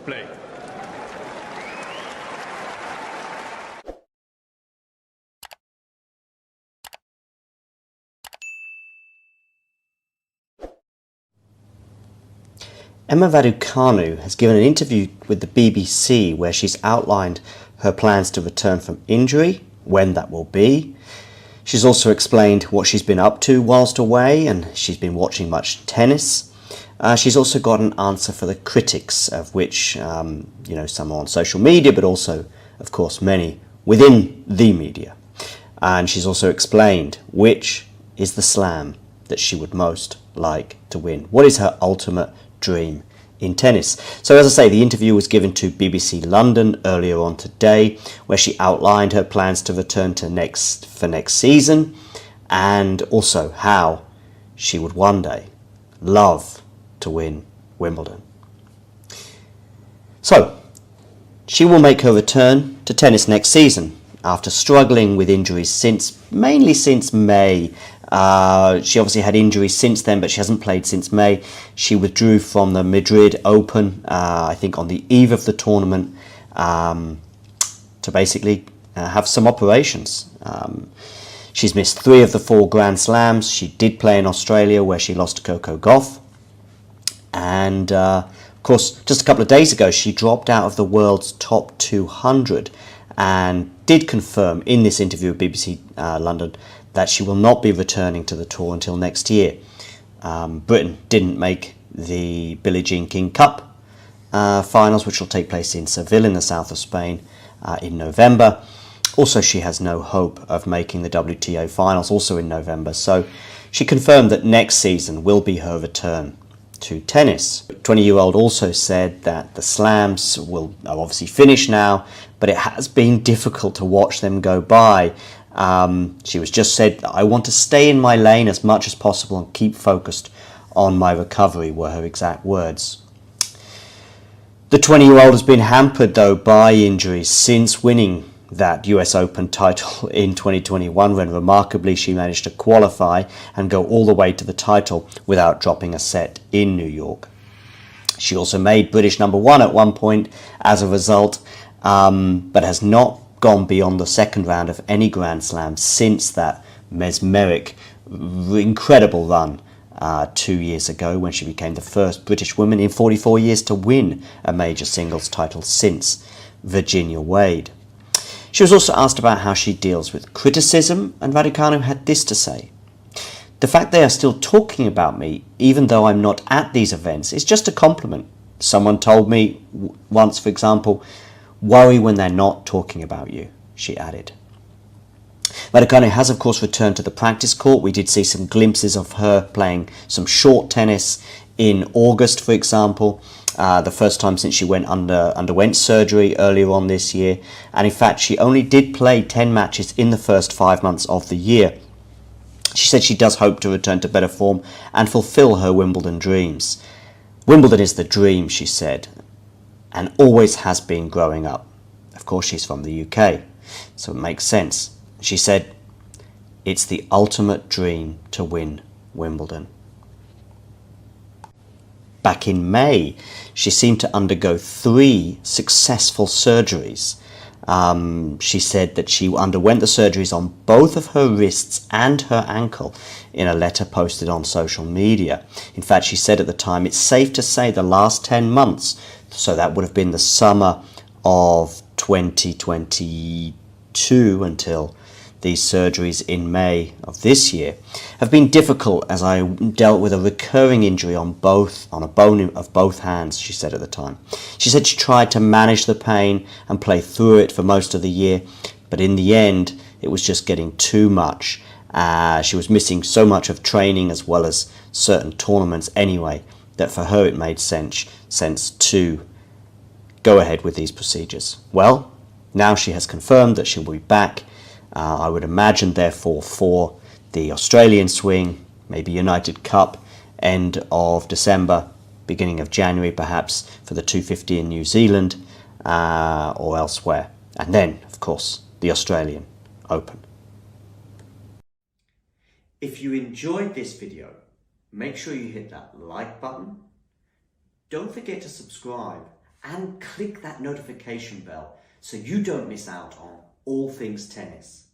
Play. Emma Raducanu has given an interview with the BBC where she's outlined her plans to return from injury, when that will be. She's also explained what she's been up to whilst away, and she's been watching much tennis. She's also got an answer for the critics, of which, some are on social media, but also, of course, many within the media. And she's also explained which is the slam that she would most like to win. What is her ultimate dream in tennis? So as I say, the interview was given to BBC London earlier on today, where she outlined her plans to return to next season, and also how she would one day love to win Wimbledon. So she will make her return to tennis next season after struggling with injuries mainly since May. She obviously had injuries since then, but she hasn't played since May. She withdrew from the Madrid Open, I think on the eve of the tournament, to basically have some operations. She's missed 3 of the 4 Grand Slams. She did play in Australia, where she lost to Coco Gauff. And of course, just a couple of days ago, she dropped out of the world's top 200 and did confirm in this interview with BBC London that she will not be returning to the tour until next year. Britain didn't make the Billie Jean King Cup finals, which will take place in Seville in the south of Spain in November. Also, she has no hope of making the WTA finals, also in November. So she confirmed that next season will be her return to tennis. 20-year-old also said that the slams are obviously finished now, but it has been difficult to watch them go by. She was just said, "I want to stay in my lane as much as possible and keep focused on my recovery," were her exact words. The 20-year-old has been hampered though by injuries since winning that US Open title in 2021, when remarkably she managed to qualify and go all the way to the title without dropping a set in New York. She also made British #1 at one point as a result, but has not gone beyond the second round of any Grand Slam since that mesmeric, incredible run 2 years ago, when she became the first British woman in 44 years to win a major singles title since Virginia Wade. She was also asked about how she deals with criticism, and Raducanu had this to say: "The fact they are still talking about me, even though I'm not at these events, is just a compliment. Someone told me once, for example, 'Worry when they're not talking about you,'" she added. Raducanu has, of course, returned to the practice court. We did see some glimpses of her playing some short tennis in August, for example, the first time since she underwent surgery earlier on this year. And in fact, she only did play 10 matches in the first 5 months of the year. She said she does hope to return to better form and fulfill her Wimbledon dreams. "Wimbledon is the dream," she said, "and always has been growing up." Of course, she's from the UK, so it makes sense. She said, "It's the ultimate dream to win Wimbledon." Back in May, she seemed to undergo 3 successful surgeries. She said that she underwent the surgeries on both of her wrists and her ankle in a letter posted on social media. In fact, she said at the time, "It's safe to say the last 10 months, so that would have been the summer of 2022 until these surgeries in May of this year, have been difficult as I dealt with a recurring injury on a bone of both hands," she said at the time. She said she tried to manage the pain and play through it for most of the year, but in the end it was just getting too much. She was missing so much of training as well as certain tournaments anyway, that for her it made sense to go ahead with these procedures. Well, now she has confirmed that she will be back. I would imagine, therefore, for the Australian swing, maybe United Cup, end of December, beginning of January perhaps, for the 250 in New Zealand or elsewhere. And then, of course, the Australian Open. If you enjoyed this video, make sure you hit that like button. Don't forget to subscribe and click that notification bell so you don't miss out on all things tennis.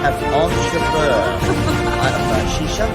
Have on chauffeur. I don't know, shisha.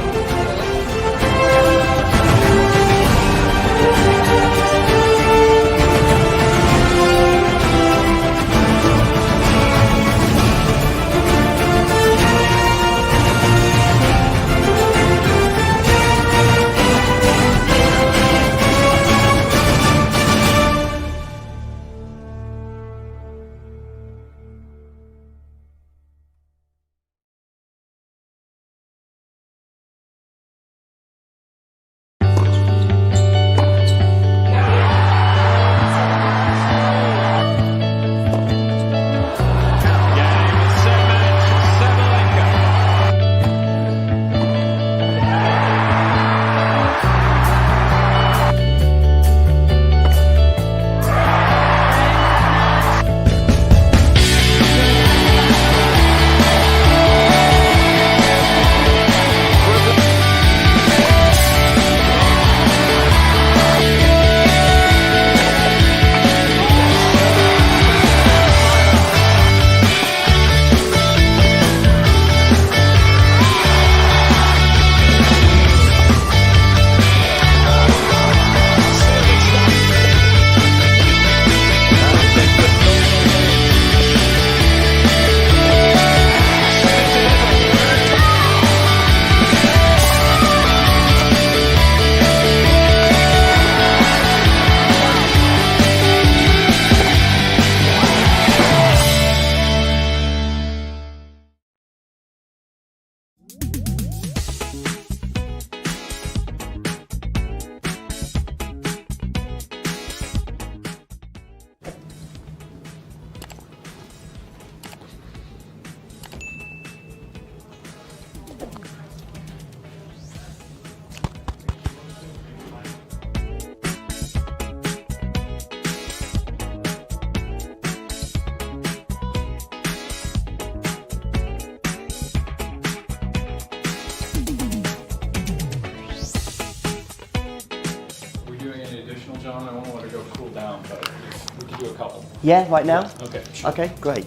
John, I won't let her go cool down, but we can do a couple. Yeah, right now? Yeah. Okay, sure. Okay, great.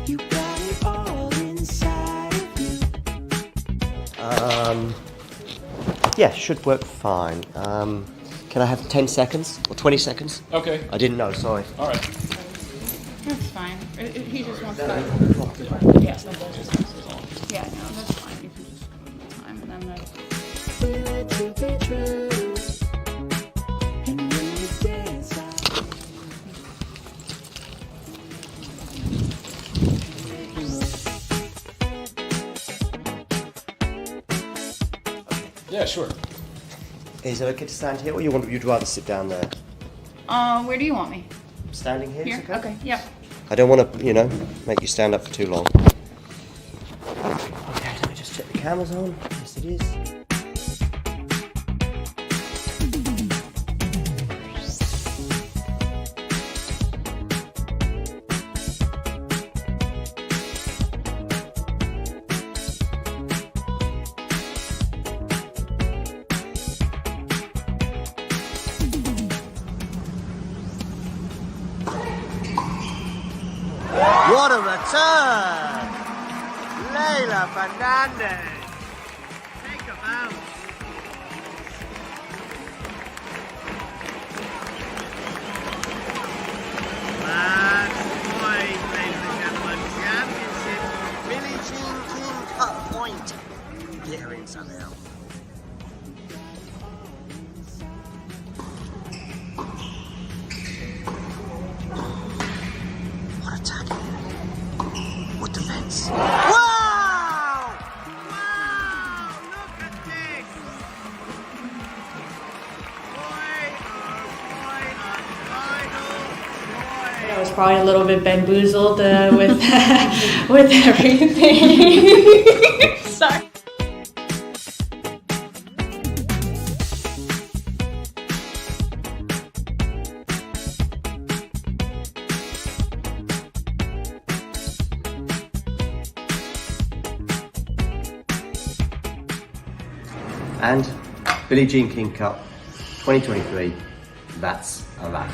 You got it all inside of you. Yeah, should work fine. Can I have 10 seconds or 20 seconds? Okay. I didn't know, sorry. All right. That's fine. He just wants to. Yeah. Yeah, no, that's fine. You can just go the time and then Feel it to be true. And when you dance, Yeah, sure. Is it okay to stand here or you'd rather sit down there? where do you want me? Standing here? Here? Is Okay. Yep. I don't want to, make you stand up for too long. Okay, let me just check the camera's on. Yes, it is. What a return! Leila Fernandez! Take him out! Last point, ladies and gentlemen. Championship Billie Jean King Cup point. Get her in somehow. What attack? What defense? Wow! Wow! probably a little bit bamboozled with with everything. Sorry. And Billie Jean King Cup 2023, that's a wrap.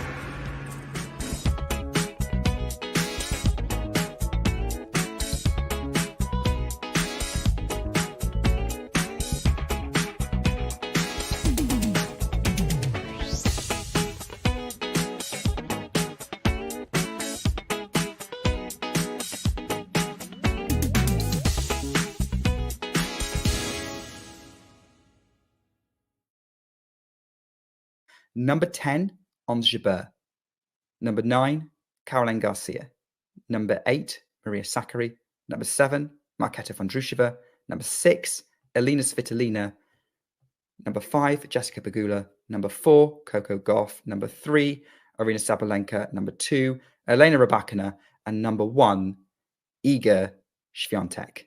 Number 10, Ons Jabeur. Number 9, Caroline Garcia. Number 8, Maria Sakkari. Number 7, Marketa Vondrushova. Number 6, Elina Svitolina. Number 5, Jessica Pegula. Number 4, Coco Gauff. Number 3, Arina Sabalenka. Number 2, Elena Rybakina. And number 1, Iga Swiatek.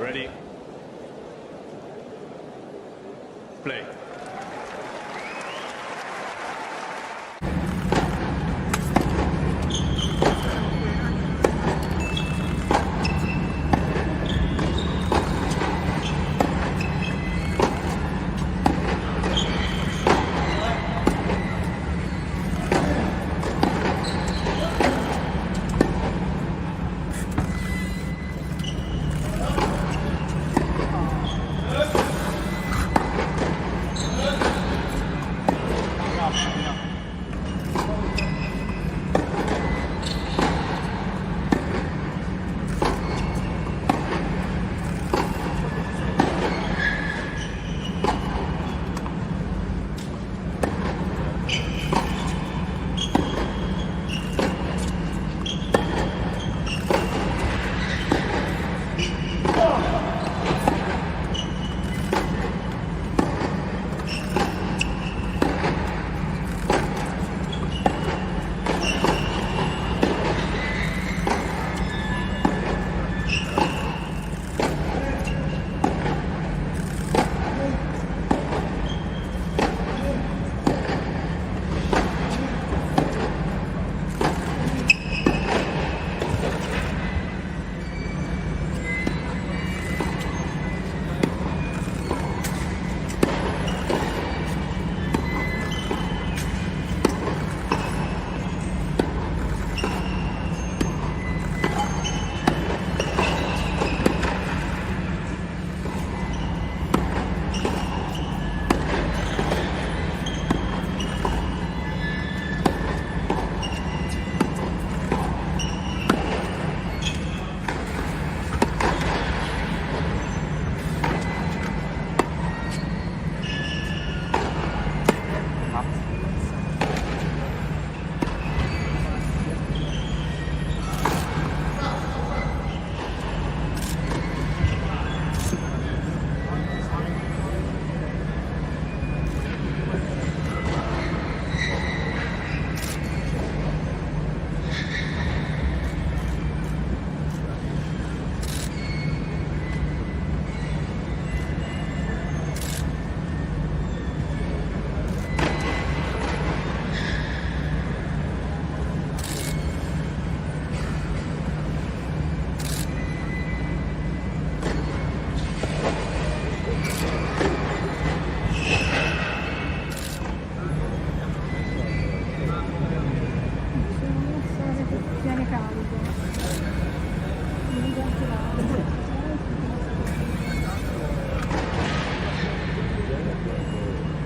Ready. Play.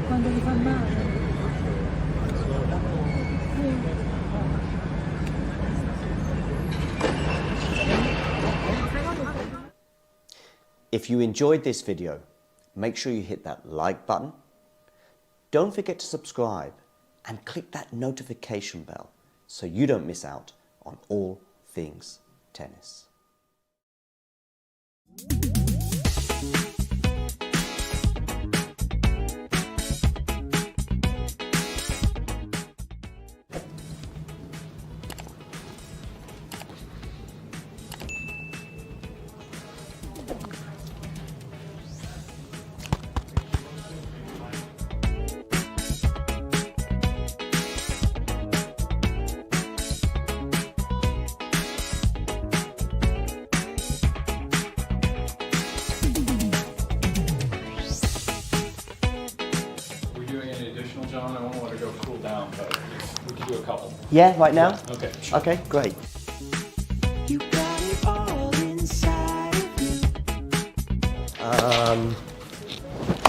Quando mi fa male. If you enjoyed this video, make sure you hit that like button. Don't forget to subscribe and click that notification bell so you don't miss out on all things tennis. Are we doing any additional, John? I won't let her go cool down, but we can do a couple. Yeah, right now? Okay, sure. Okay, great. You got it all inside of you.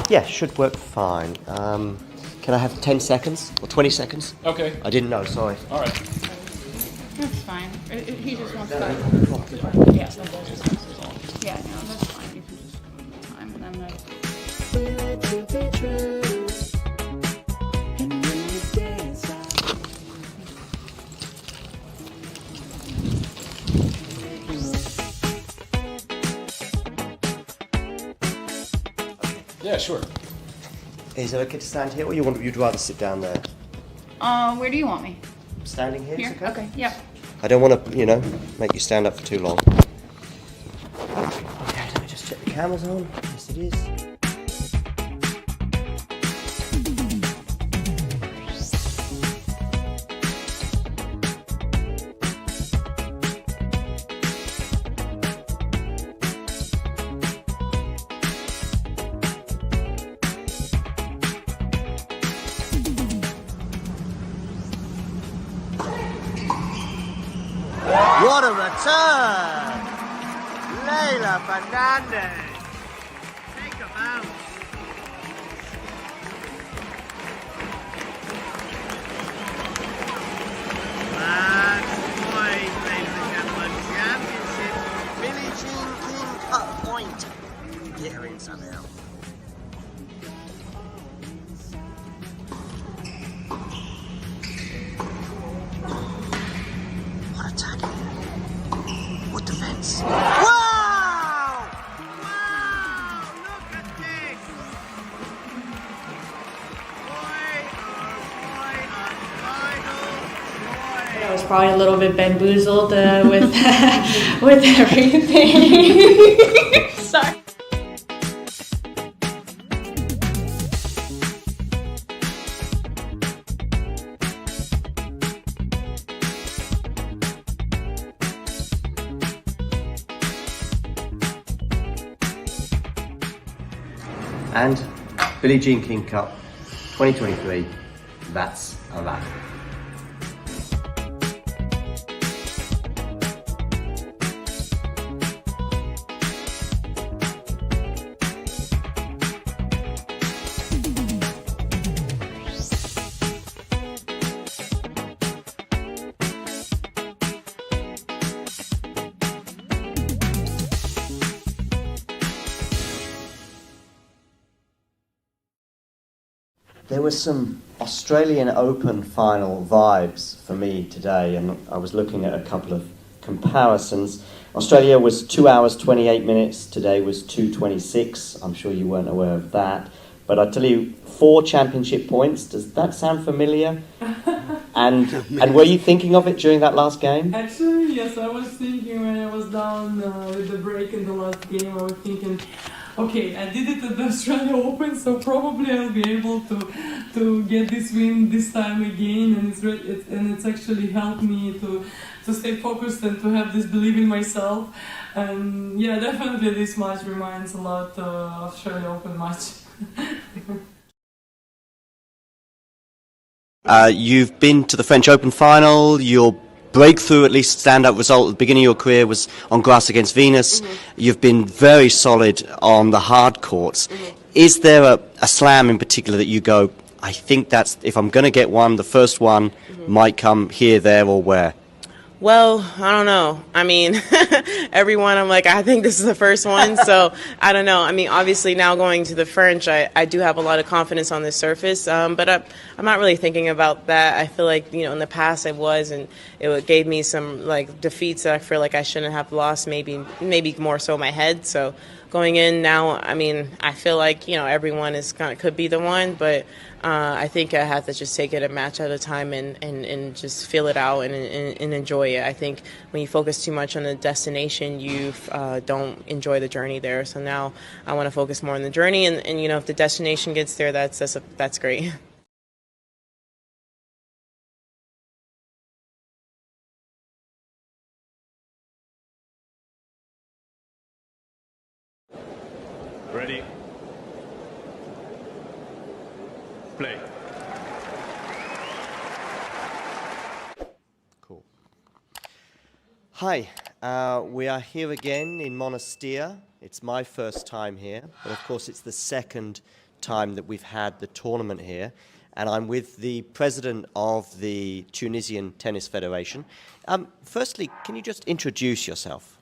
Yeah, should work fine. Can I have 10 seconds or 20 seconds? Okay, I didn't know, sorry. all right. That's fine. He just wants that. Yeah, yeah, no, that's fine. You can just go in the time and then that's. Feel it to be true. And when you dance, Yeah, sure. Is it okay to stand here or you'd rather sit down there? Where do you want me? Standing here? Here? Is Okay, yep. I don't want to, make you stand up for too long. Okay, let me just check the camera's on. Yes, it is. What a return! Leila Fernandez! Take a bounce! That's point, ladies and gentlemen. Championship Billie Jean King Cup point. Here in Sunhill. What attack! What defense! Wow! Wow! Look at this! I was probably a little bit bamboozled with with everything. Sorry. And Billie Jean King Cup 2023, that's a wrap. There were some Australian Open final vibes for me today, and I was looking at a couple of comparisons. Australia was 2 hours 28 minutes, today was 2:26. I'm sure you weren't aware of that. But I tell you, 4 championship points, does that sound familiar? And were you thinking of it during that last game? Actually, yes, I was thinking when I was down with the break in the last game, I was thinking, okay, I did it at the Australia Open, so probably I'll be able to get this win this time again, and it's actually helped me to stay focused and to have this belief in myself. And yeah, definitely this match reminds a lot of Australia Open match. You've been to the French Open final. Your breakthrough, at least standout result at the beginning of your career, was on grass against Venus. You've been very solid on the hard courts. Is there a slam in particular that you go, I think that's, if I'm going to get one, the first one might come here, there, or where? Well, I don't know. I mean, everyone, I'm like, I think this is the first one. So I don't know. I mean, obviously now going to the French, I do have a lot of confidence on the surface. But I'm not really thinking about that. I feel like, in the past I was, and it gave me some like defeats that I feel like I shouldn't have lost, maybe more so my head. So going in now, I mean, I feel like, everyone could be the one, but I think I have to just take it a match at a time and just feel it out and enjoy it. I think when you focus too much on the destination, you don't enjoy the journey there. So now I want to focus more on the journey, and if the destination gets there, that's great. Ready. Play. Cool. Hi, we are here again in Monastir. It's my first time here, but of course it's the second time that we've had the tournament here. And I'm with the president of the Tunisian Tennis Federation. Firstly, can you just introduce yourself?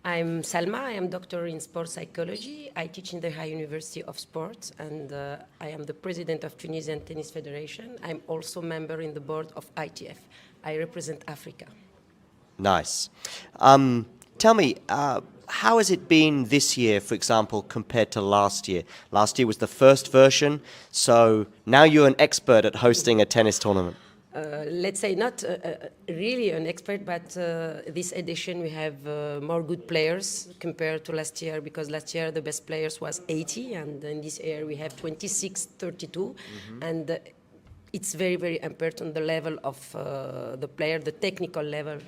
I'm Salma. I am doctor in sports psychology. I teach in the High University of Sports, and I am the president of Tunisian Tennis Federation. I'm also member in the board of ITF. I represent Africa. Nice. Tell me, how has it been this year, for example, compared to last year? Last year was the first version, so now you're an expert at hosting a tennis tournament. Let's say not really an expert, but this edition we have more good players compared to last year, because last year the best players was 80, and in this year we have 26, 32, and it's very, very important the level of the player, the technical level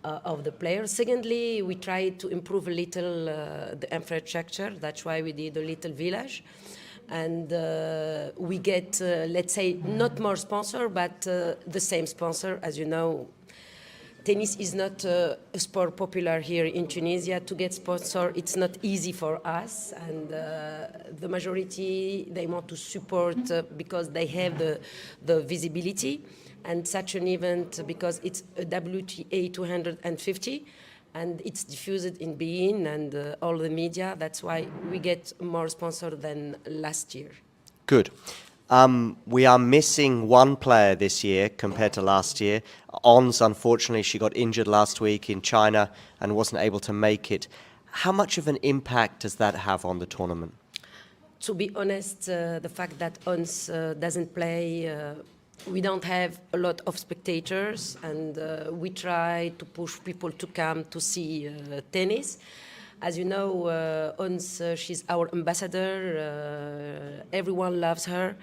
of the player. Secondly, we tried to improve a little the infrastructure. That's why we did a little village. And we get, let's say, not more sponsor, but the same sponsor. As you know, tennis is not a sport popular here in Tunisia. To get sponsor, it's not easy for us. And the majority, they want to support because they have the visibility. And such an event, because it's a WTA 250, and it's diffused in beIN and all the media. That's why we get more sponsor than last year. Good. We are missing one player this year compared to last year. Ons, unfortunately, she got injured last week in China and wasn't able to make it. How much of an impact does that have on the tournament? To be honest, the fact that Ons doesn't play, we don't have a lot of spectators, and we try to push people to come to see tennis. As you know, Ons, she's our ambassador. Everyone loves her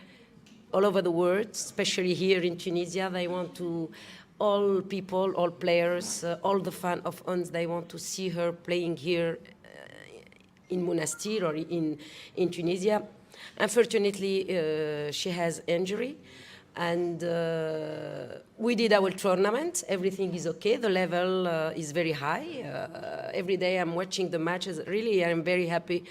all over the world, especially here in Tunisia. They want to, all people, all players, all the fans of Ons, they want to see her playing here in Monastir or in Tunisia. Unfortunately, she has injury. And we did our tournament. Everything is okay. The level is very high. Every day I'm watching the matches. Really, I'm very happy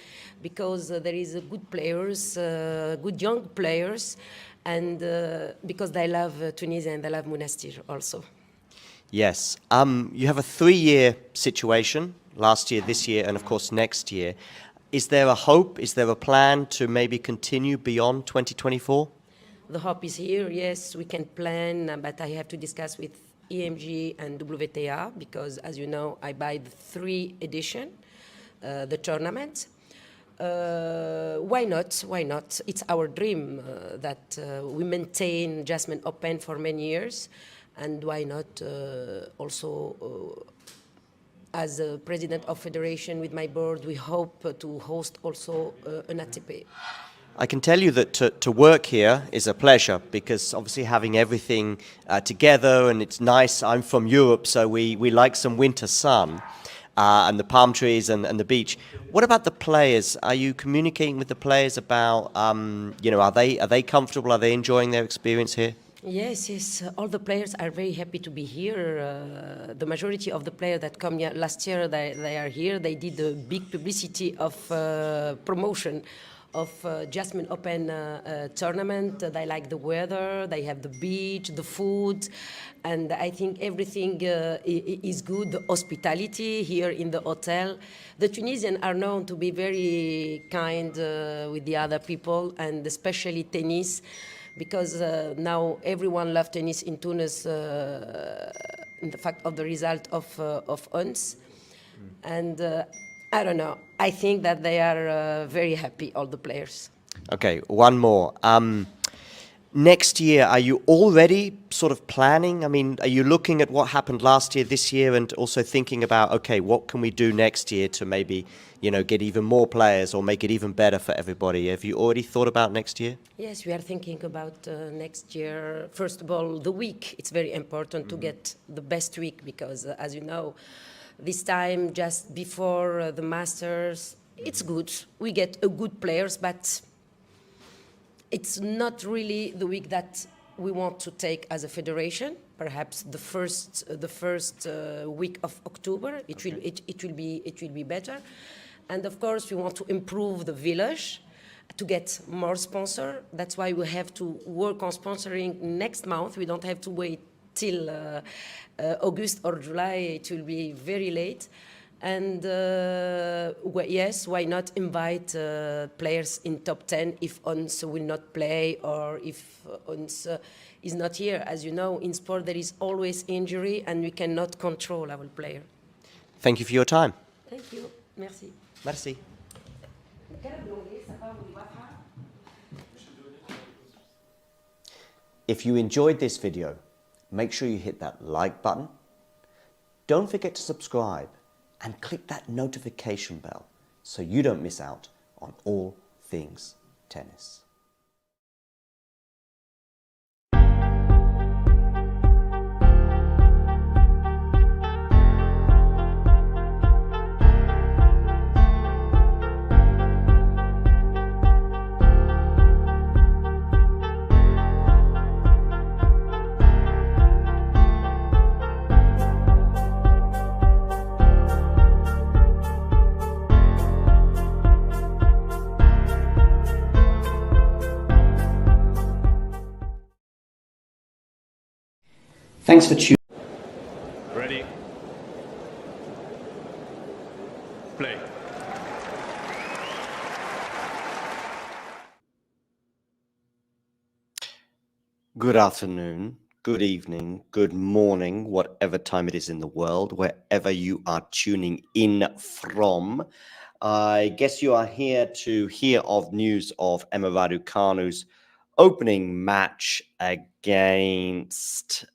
because there is good players, good young players, and because they love Tunisia and they love Monastir also. Yes. You have a 3-year situation, last year, this year, and of course next year. Is there a hope? Is there a plan to maybe continue beyond 2024? The hope is here. Yes, we can plan, but I have to discuss with EMG and WTA because, as you know, I buy the 3 edition, the tournament. Why not? Why not? It's our dream that we maintain Jasmine Open for many years, and why not also as a president of federation with my board, we hope to host also an ATP. I can tell you that to work here is a pleasure because obviously having everything together, and it's nice. I'm from Europe, so we like some winter sun and the palm trees and the beach. What about the players? Are you communicating with the players about, are they comfortable? Are they enjoying their experience here? Yes, yes. All the players are very happy to be here. The majority of the players that come here last year, they are here. They did a big publicity of promotion of Jasmine Open tournament. They like the weather. They have the beach, the food, and I think everything is good. The hospitality here in the hotel. The Tunisians are known to be very kind with the other people, and especially tennis, because now everyone loves tennis in Tunis in the fact of the result of UNS. And I don't know, I think that they are very happy, all the players. Okay, one more. Next year, are you already sort of planning? I mean, are you looking at what happened last year, this year, and also thinking about, okay, what can we do next year to maybe, you know, get even more players or make it even better for everybody? Have you already thought about next year? Yes, we are thinking about next year. First of all, the week. It's very important to get the best week because, as you know, this time just before the Masters, it's good. We get a good players, but it's not really the week that we want to take as a federation. Perhaps the first week of October, it will be better. And of course, we want to improve the village to get more sponsor. That's why we have to work on sponsoring next month. We don't have to wait till August or July. It will be very late. And yes, why not invite players in top 10 if Ons will not play or if Ons is not here. As you know, in sport there is always injury and we cannot control our player. Thank you for your time. Thank you. Merci. Merci. If you enjoyed this video, make sure you hit that like button. Don't forget to subscribe and click that notification bell so you don't miss out on all things tennis. Thanks for tuning. Ready. Play. Good afternoon, good evening, good morning, whatever time it is in the world, wherever you are tuning in from. I guess you are here to hear of news of Emma Raducanu's opening match against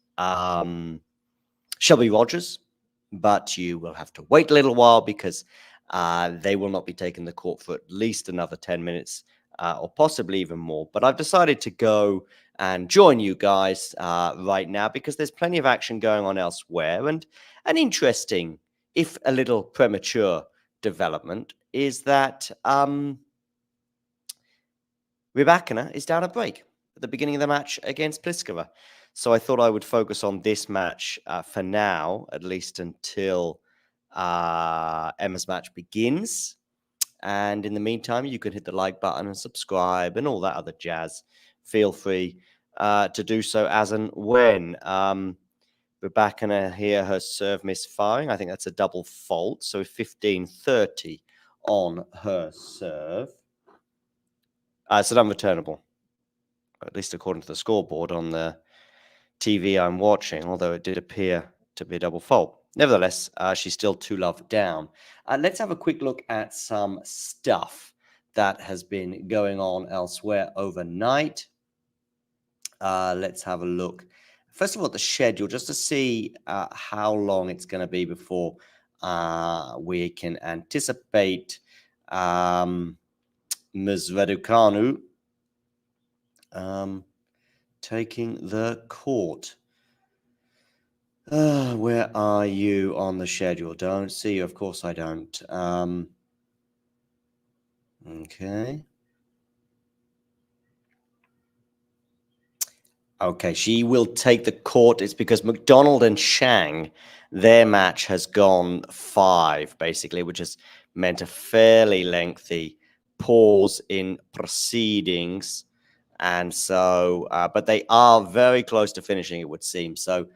Shelby Rogers, but you will have to wait a little while because they will not be taking the court for at least another 10 minutes or possibly even more. But I've decided to go and join you guys right now because there's plenty of action going on elsewhere. And an interesting, if a little premature, development is that Raducanu is down a break at the beginning of the match against Pliskova. So I thought I would focus on this match for now, at least until Emma's match begins. And in the meantime, you can hit the like button and subscribe and all that other jazz. Feel free to do so as and when. Raducanu here, her serve misfiring. I think that's a double fault. So 15-30 on her serve. It's an unreturnable, at least according to the scoreboard on the TV I'm watching, although it did appear to be a double fault. Nevertheless, she's still 2-love down. Let's have a quick look at some stuff that has been going on elsewhere overnight. Let's have a look. First of all, at the schedule, just to see how long it's going to be before we can anticipate Ms. Raducanu taking the court. Where are you on the schedule? Don't see you. Of course I don't. Okay. Okay, she will take the court. It's because McDonald and Shang, their match has gone 5, basically, which has meant a fairly lengthy pause in proceedings. And so, but they are very close to finishing, it would seem. So,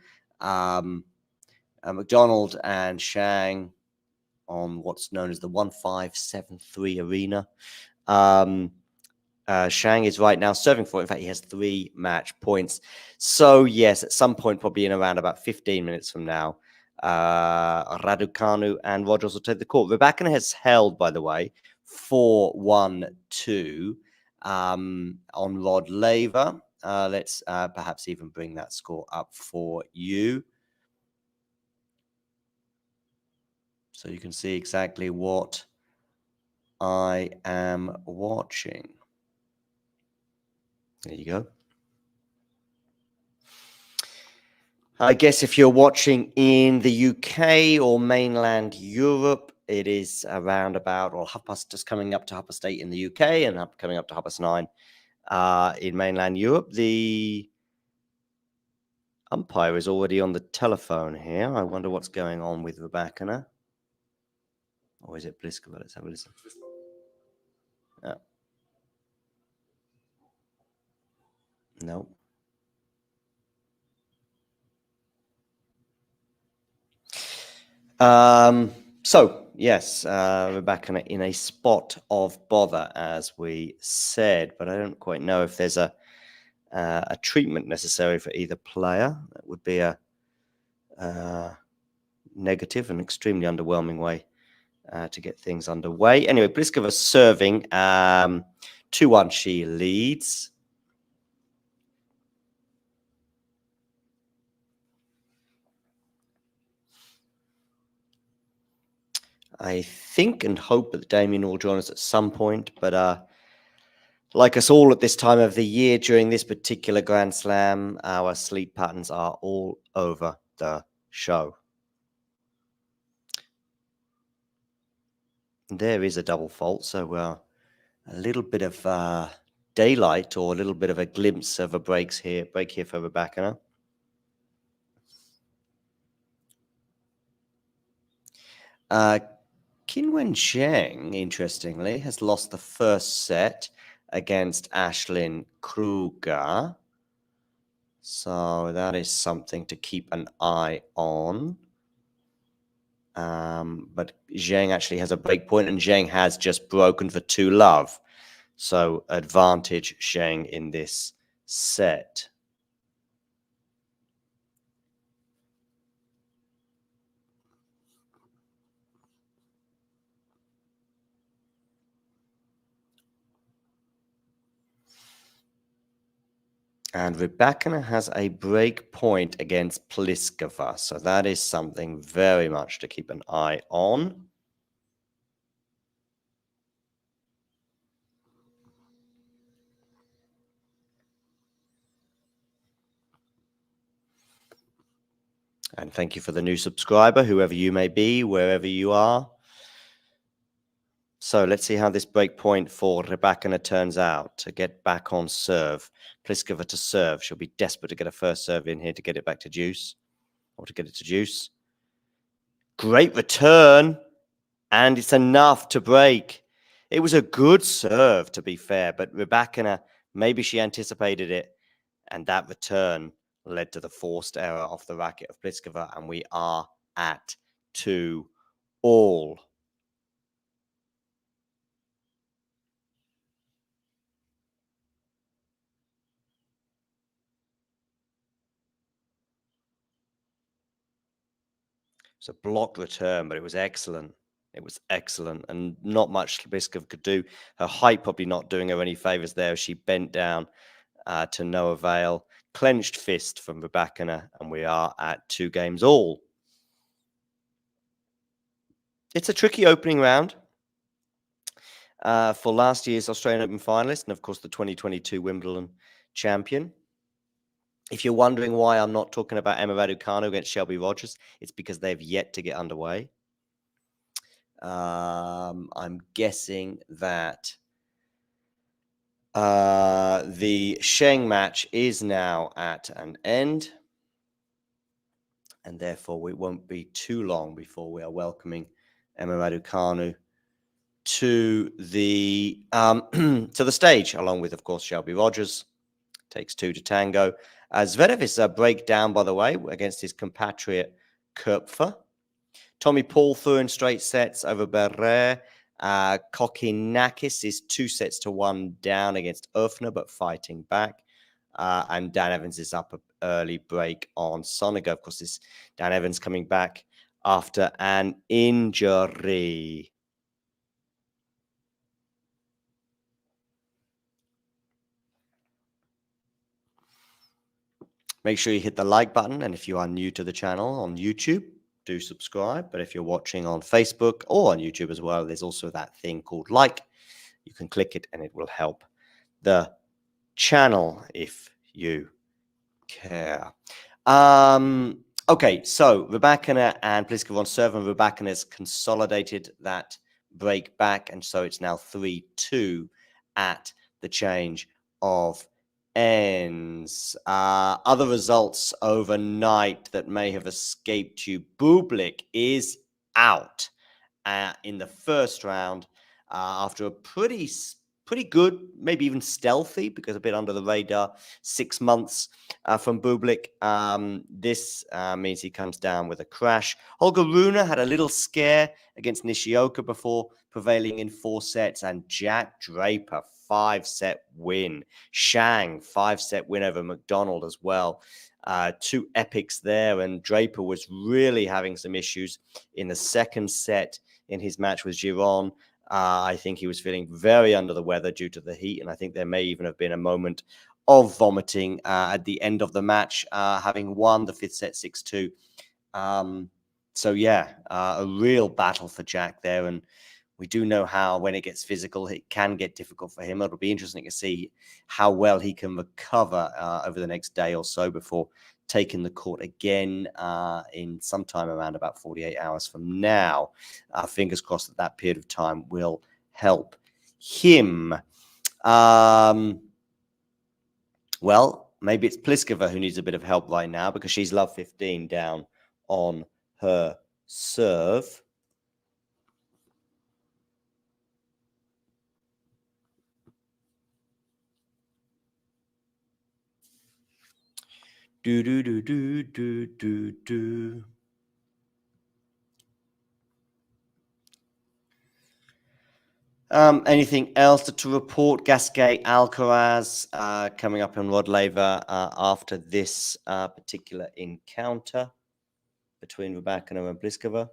McDonald and Shang on what's known as the 1573 arena. Shang is right now serving for it. In fact, he has 3 match points. So, yes, at some point, probably in around about 15 minutes from now, Raducanu and Rogers will take the court. Raducanu has held, by the way, 4-1-2 on Rod Laver. Let's perhaps even bring that score up for you, so you can see exactly what I am watching. There you go. I guess if you're watching in the UK or mainland Europe, it is around about, or just coming up to 8:30 in the UK and coming up to 9:30 in mainland Europe. The umpire is already on the telephone here. I wonder what's going on with Raducanu. Or is it Pliskova? Let's have a listen. No. So, yes, Raducanu in a spot of bother, as we said, but I don't quite know if there's a treatment necessary for either player. That would be a negative and extremely underwhelming way to get things underway. Anyway, Pliskova serving 2-1. She leads. I think and hope that Damien will join us at some point, but like us all at this time of the year during this particular Grand Slam, our sleep patterns are all over the show. There is a double fault, so a little bit of daylight or a little bit of a glimpse of a break here for Raducanu. Qinwen Zheng, interestingly, has lost the first set against Ashlyn Kruger. So that is something to keep an eye on. But Zheng actually has a break point, and Zheng has just broken for 2-love. So advantage Zheng in this set. And Raducanu has a break point against Pliskova. So that is something very much to keep an eye on. And thank you for the new subscriber, whoever you may be, wherever you are. So let's see how this break point for Raducanu turns out to get back on serve. Pliskova to serve. She'll be desperate to get a first serve in here to get it back to deuce, or to get it to deuce. Great return, and it's enough to break. It was a good serve, to be fair, but Raducanu, maybe she anticipated it, and that return led to the forced error off the racket of Pliskova, and we are at 2-all. It's a blocked return, but it was excellent. It was excellent, and not much Pliskova could do. Her height probably not doing her any favors there. She bent down to no avail. Clenched fist from Raducanu, and we are at 2-all. It's a tricky opening round for last year's Australian Open finalist and, of course, the 2022 Wimbledon champion. If you're wondering why I'm not talking about Emma Raducanu against Shelby Rogers, it's because they've yet to get underway. I'm guessing that The Sheng match is now at an end, and therefore it won't be too long before we are welcoming Emma Raducanu to the to the stage, along with, of course, Shelby Rogers. Takes 2 to tango. Zverev is a breakdown, by the way, against his compatriot Köpfer. Tommy Paul through in straight sets over Berrer. Kokinakis is 2-1 down against Öffner, but fighting back. And Dan Evans is up an early break on Soniga. Of course, this Dan Evans coming back after an injury. Make sure you hit the like button. And if you are new to the channel on YouTube, do subscribe. But if you're watching on Facebook or on YouTube as well, there's also that thing called like. You can click it and it will help the channel if you care. Okay, so Rybakina and Pliskova on serve, and Rybakina has consolidated that break back, and so it's now 3-2 at the change of ends. Other results overnight that may have escaped you. Bublik is out in the first round after a pretty good, maybe even stealthy, because a bit under the radar, 6 months from Bublik. This means he comes down with a crash. Holger Rune had a little scare against Nishioka before prevailing in 4 sets, and Jack Draper, 5-set win. Shang, 5-set win over McDonald as well. 2 epics there, and Draper was really having some issues in the second set in his match with Giron. I think he was feeling very under the weather due to the heat, and I think there may even have been a moment of vomiting at the end of the match, having won the 5th set 6-2. So yeah, a real battle for Jack there, and we do know how when it gets physical, it can get difficult for him. It'll be interesting to see how well he can recover over the next day or so before taking the court again in sometime around about 48 hours from now. Fingers crossed that that period of time will help him. Well, maybe it's Pliskova who needs a bit of help right now, because she's love 15 down on her serve. Do do do do do do do. Anything else to report? Gasquet Alcaraz coming up in Rod Laver after this particular encounter between Rybakina and Pliskova.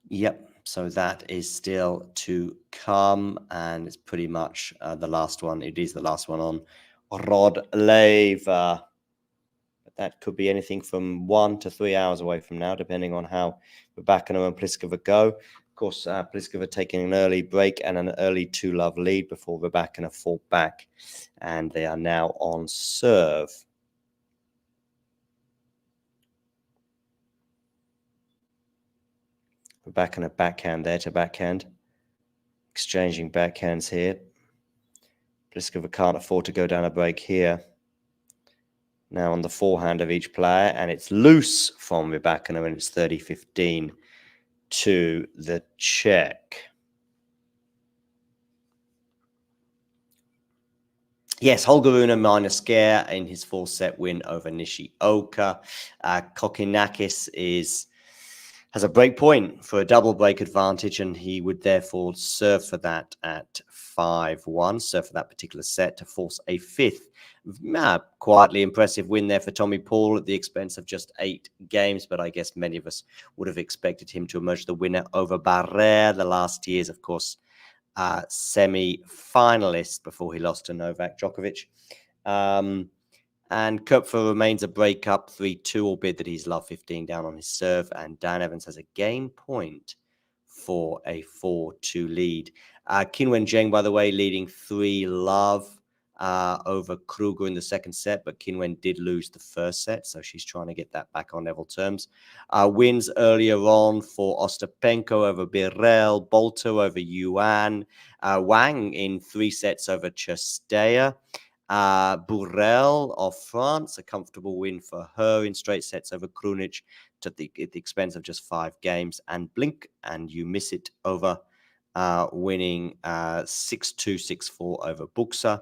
Yep, so that is still to come, and it's pretty much the last one. It is the last one on Rod Laver. But that could be anything from 1 to 3 hours away from now, depending on how Rybakina and Pliskova go. Of course, Pliskova taking an early break and an early 2-love lead before Rybakina fall back, and they are now on serve. Rybakina backhand there to backhand. Exchanging backhands here. Pliskova can't afford to go down a break here. Now on the forehand of each player, and it's loose from Rybakina, and it's 30-15 to the Czech. Yes, Holger Rune minor scare in his 4-set win over Nishioka. Kokinakis has a break point for a double break advantage, and he would therefore serve for that at 5-1, serve for that particular set to force a 5th. Quietly impressive win there for Tommy Paul at the expense of just 8 games, but I guess many of us would have expected him to emerge the winner over Barrère, the last year's, of course, semi-finalist before he lost to Novak Djokovic. And Köpfer remains a breakup 3-2, albeit that he's love 15 down on his serve. And Dan Evans has a game point for a 4-2 lead. Qinwen Zheng, by the way, leading 3-love over Kruger in the second set, but Qinwen did lose the first set, so she's trying to get that back on level terms. Wins earlier on for Ostapenko over Birel, Bolter over Yuan, Wang in 3 sets over Chastea. Burel of France, a comfortable win for her in straight sets over Krunic at the expense of just 5 games. And Blink and You Miss It over winning 6-2, 6-4 over Buxa.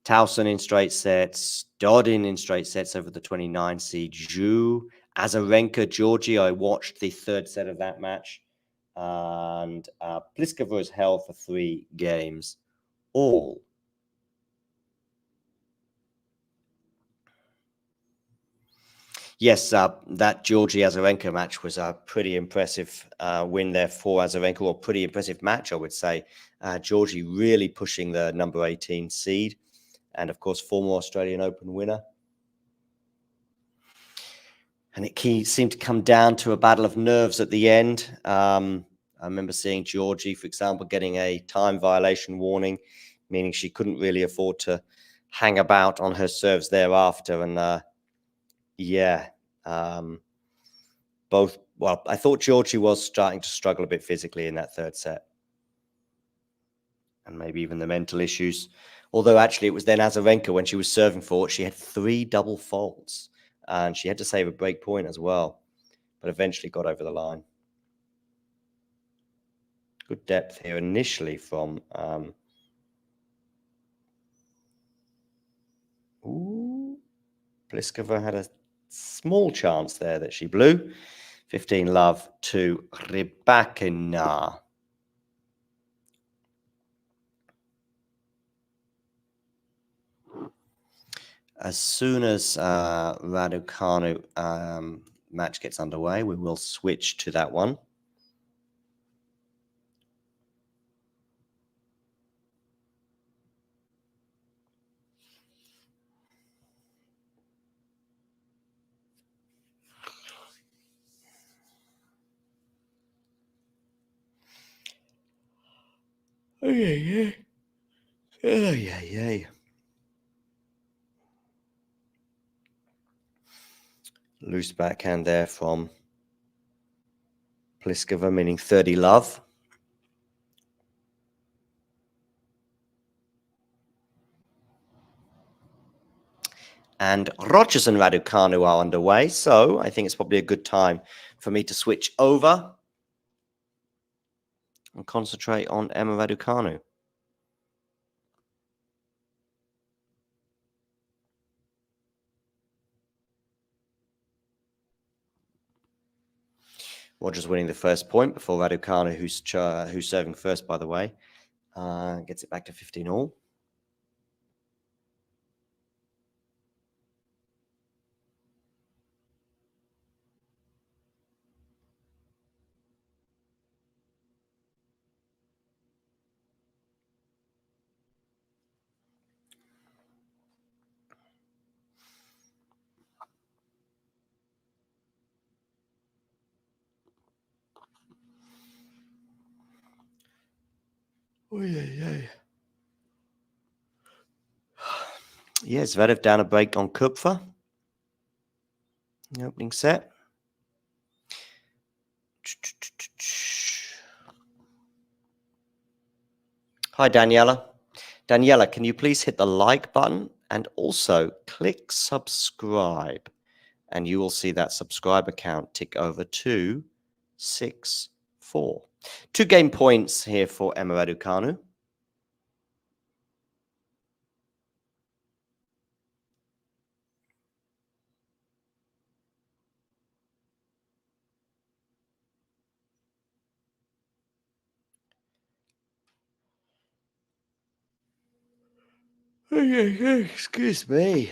Towson in straight sets, Dodin in straight sets over the 29 seed Zhu. Azarenka, Georgie, I watched the 3rd set of that match. And Pliskova is held for 3 games all. Yes, that Georgie Azarenka match was a pretty impressive win there for Azarenka, or pretty impressive match, I would say. Georgie really pushing the number 18 seed, and of course, former Australian Open winner. And it seemed to come down to a battle of nerves at the end. I remember seeing Georgie, for example, getting a time violation warning, meaning she couldn't really afford to hang about on her serves thereafter. And yeah, both. Well, I thought Georgie was starting to struggle a bit physically in that 3rd set, and maybe even the mental issues. Although actually, it was then Azarenka, when she was serving for it, she had 3 double faults, and she had to save a break point as well, but eventually got over the line. Good depth here initially from. Pliskova had a small chance there that she blew. 15-love to Rybakina. As soon as Raducanu match gets underway, we will switch to that one. Yeah. Loose backhand there from Pliskova, meaning 30-love. And Rogers and Raducanu are underway, so I think it's probably a good time for me to switch over and concentrate on Emma Raducanu. Rogers winning the first point before Raducanu, who's serving first, by the way, gets it back to 15-all. Yeah, Zverev down a break on Kupfer. The opening set. Hi, Daniela. Daniela, can you please hit the like button and also click subscribe? And you will see that subscriber count tick over to 64. 2 game points here for Emma Raducanu. Excuse me.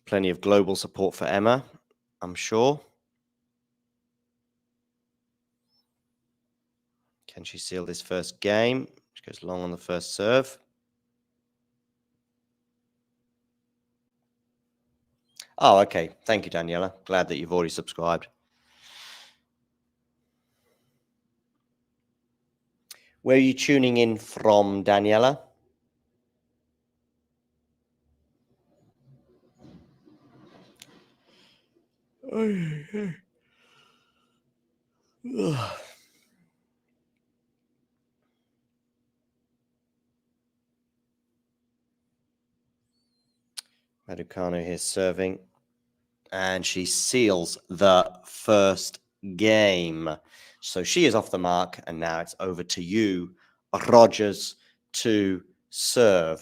Plenty of global support for Emma, I'm sure. Can she seal this first game? She goes long on the first serve. Oh, okay. Thank you, Daniela. Glad that you've already subscribed. Where are you tuning in from, Daniela? Raducanu here serving. And she seals the first game. So she is off the mark, and now it's over to you, Rogers, to serve.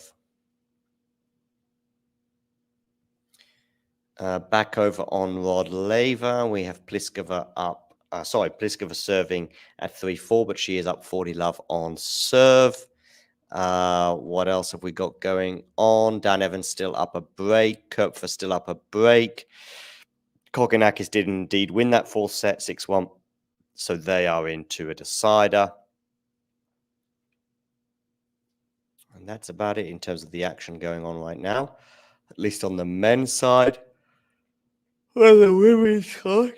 Back over on Rod Laver. We have Pliskova up. Pliskova serving at 3-4, but she is up 40 love on serve. What else have we got going on? Dan Evans still up a break. Kupfer still up a break. Kokonakis did indeed win that fourth set, 6-1. So they are into a decider. And that's about it in terms of the action going on right now, at least on the men's side. Well, the women's side.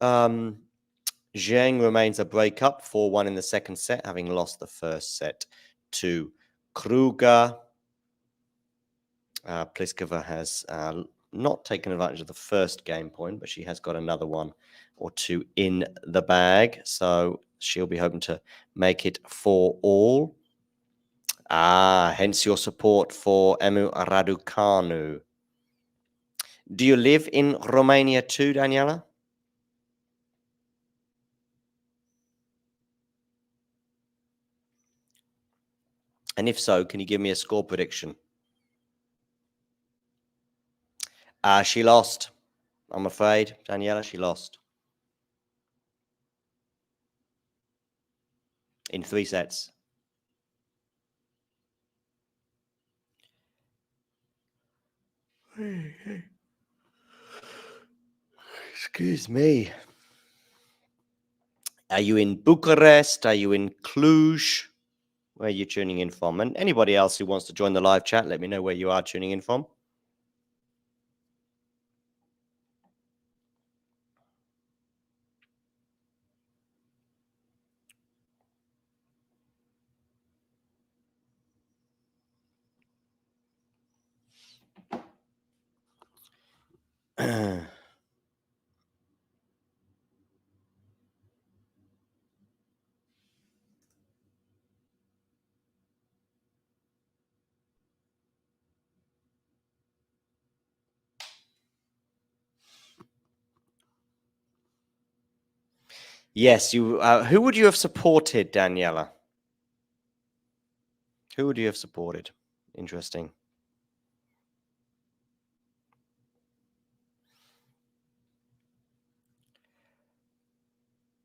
Zheng remains a break-up, 4-1 in the second set, having lost the first set to Kruger. Pliskova has not taken advantage of the first game point, but she has got another one or two in the bag. So she'll be hoping to make it 4-all. Hence your support for Emu Raducanu. Do you live in Romania too, Daniela? And if so, can you give me a score prediction? She lost. I'm afraid, Daniela, she lost. In 3 sets. Excuse me. Are you in Bucharest? Are you in Cluj? Where are you tuning in from? And anybody else who wants to join the live chat, let me know where you are tuning in from. Yes, you. Who would you have supported, Daniela? Who would you have supported? Interesting.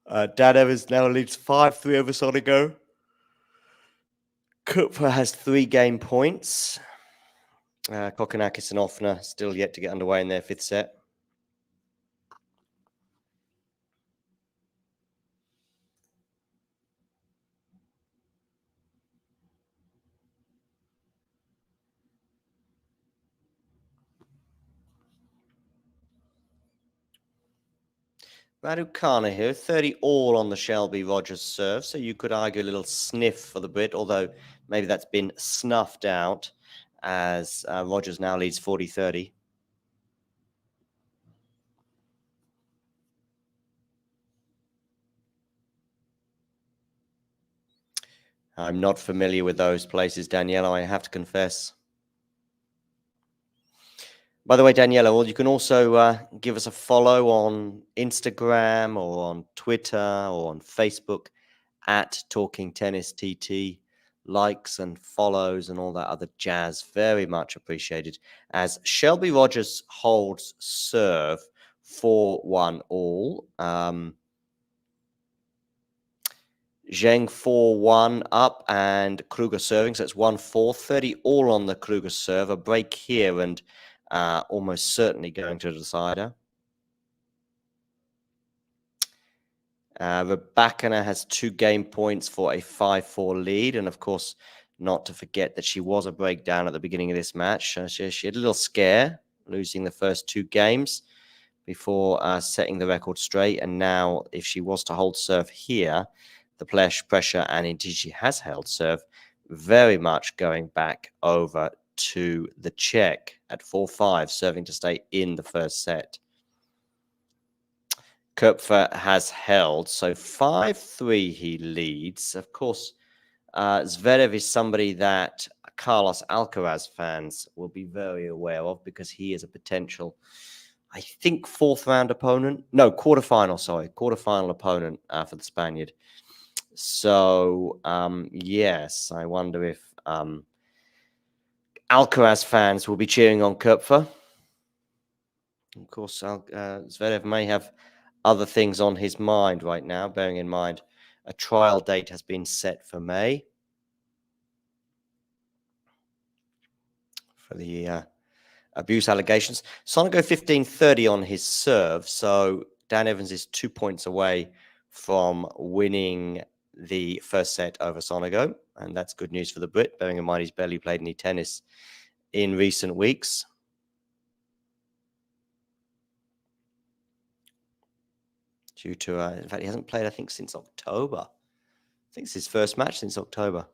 Dan Evans now leads 5-3 over Sonigo. Kupfer has 3 game points. Kokonakis and Offner still yet to get underway in their 5th set. Raducanu here, 30 all on the Shelby Rogers serve, so you could argue a little sniff for the Brit, although maybe that's been snuffed out as Rogers now leads 40-30. I'm not familiar with those places, Daniela, I have to confess. By the way, Daniela, well, you can also give us a follow on Instagram or on Twitter or on Facebook at Talking Tennis TT. Likes and follows and all that other jazz. Very much appreciated. As Shelby Rogers holds serve 4-1 all. Zheng 4-1 up and Kruger serving. So it's 1-4. 30 all on the Kruger serve. A break here and almost certainly going to the decider. Raducanu has 2 game points for a 5-4 lead. And of course, not to forget that she was a breakdown at the beginning of this match. She had a little scare, losing the first 2 games before setting the record straight. And now, if she was to hold serve here, the pressure, and indeed she has held serve, very much going back over to the Czech at 4-5, serving to stay in the first set. Kupfer has held, so 5-3 he leads. Of course, Zverev is somebody that Carlos Alcaraz fans will be very aware of because he is a potential, I think, 4th round opponent. No, quarterfinal opponent for the Spaniard. So, yes, I wonder if Alcaraz fans will be cheering on Kupfer. Of course, Zverev may have other things on his mind right now, bearing in mind a trial date has been set for May for the abuse allegations. Sonego 15-30 on his serve, so Dan Evans is 2 points away from winning the first set over Sonego, and that's good news for the Brit, bearing in mind he's barely played any tennis in recent weeks. Due to, in fact, he hasn't played, I think, since October. I think it's his first match since October.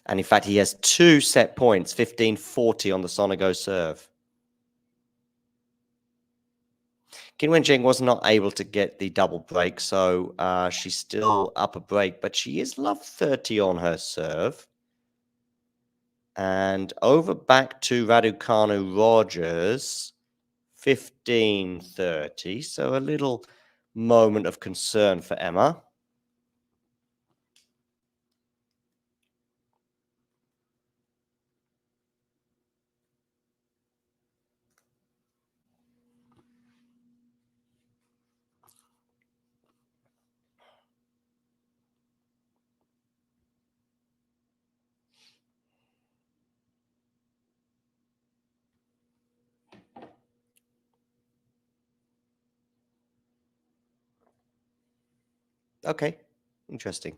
And in fact, he has 2 set points, 15-40 on the Sonego serve. Qin Wenjing was not able to get the double break, so she's still up a break, but she is love 30 on her serve. And over back to Raducanu Rogers, 15-30, so a little moment of concern for Emma. Okay, interesting.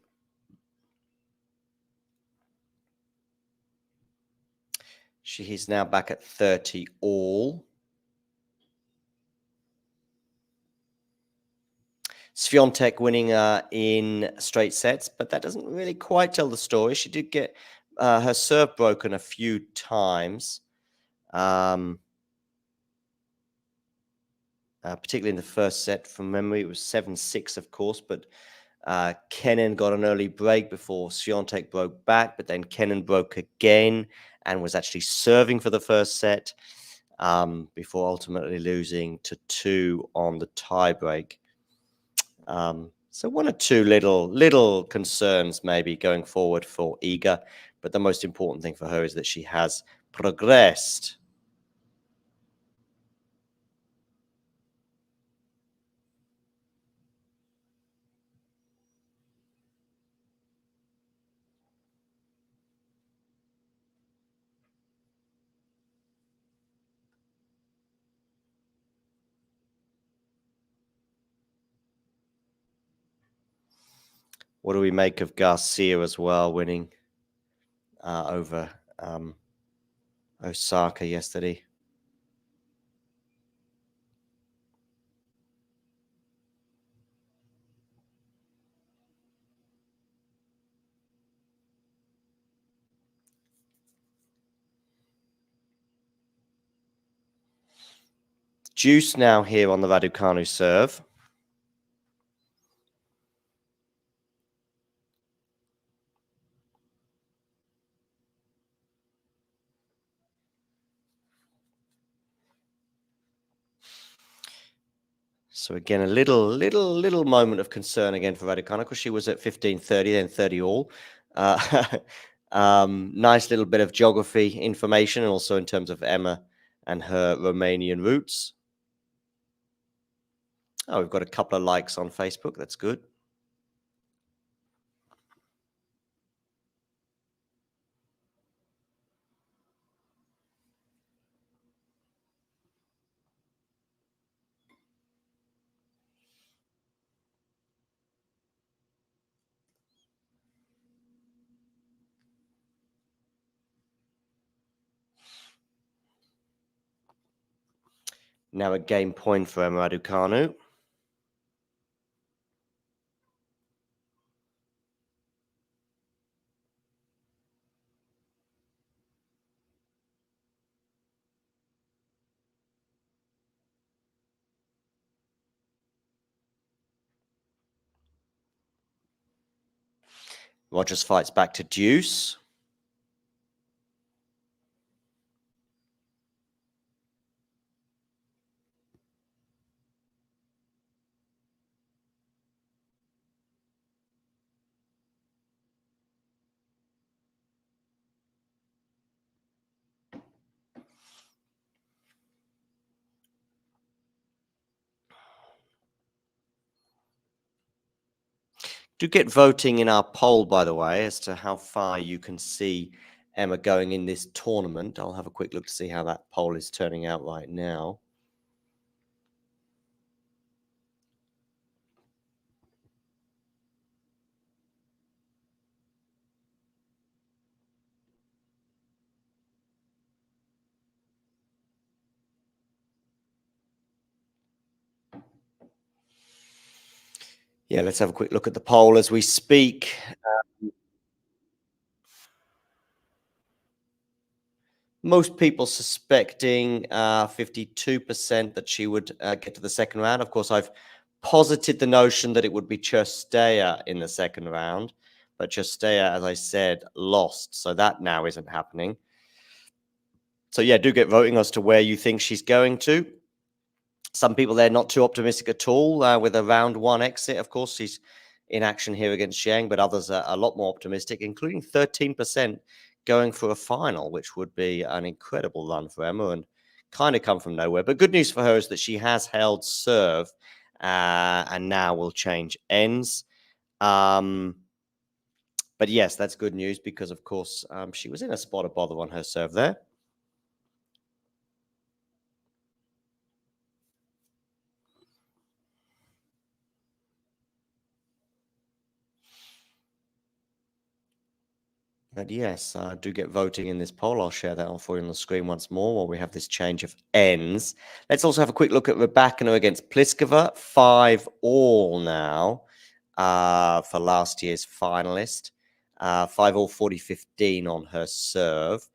She is now back at 30 all. Swiatek winning in straight sets, but that doesn't really quite tell the story. She did get her serve broken a few times, particularly in the first set. From memory, it was 7-6, of course, but Kenin got an early break before Swiatek broke back, but then Kenin broke again and was actually serving for the first set before ultimately losing to 2 on the tie break. So 1 or 2 little concerns maybe going forward for Iga, but the most important thing for her is that she has progressed. What do we make of Garcia as well, winning over Osaka yesterday? Juice now here on the Raducanu serve. So again, a little moment of concern again for Raducanu because she was at 15-30, then 30 all. Nice little bit of geography information, and also in terms of Emma and her Romanian roots. Oh, we've got a couple of likes on Facebook. That's good. Now a game point for Emma Raducanu. Rogers fights back to deuce. Do get voting in our poll, by the way, as to how far you can see Emma going in this tournament. I'll have a quick look to see how that poll is turning out right now. Yeah, let's have a quick look at the poll as we speak. Most people suspecting 52% that she would get to the second round. Of course, I've posited the notion that it would be Chestea in the second round, but Chestea, as I said, lost. So that now isn't happening. So yeah, do get voting as to where you think she's going to. Some people there not too optimistic at all with a round one exit. Of course, she's in action here against Zheng, but others are a lot more optimistic, including 13% going for a final, which would be an incredible run for Emma and kind of come from nowhere. But good news for her is that she has held serve and now will change ends. But yes, that's good news because, of course, she was in a spot of bother on her serve there. But yes, do get voting in this poll. I'll share that on for you on the screen once more while we have this change of ends. Let's also have a quick look at Raducanu against Pliskova. 5-all now for last year's finalist. 5-all, 40-15 on her serve.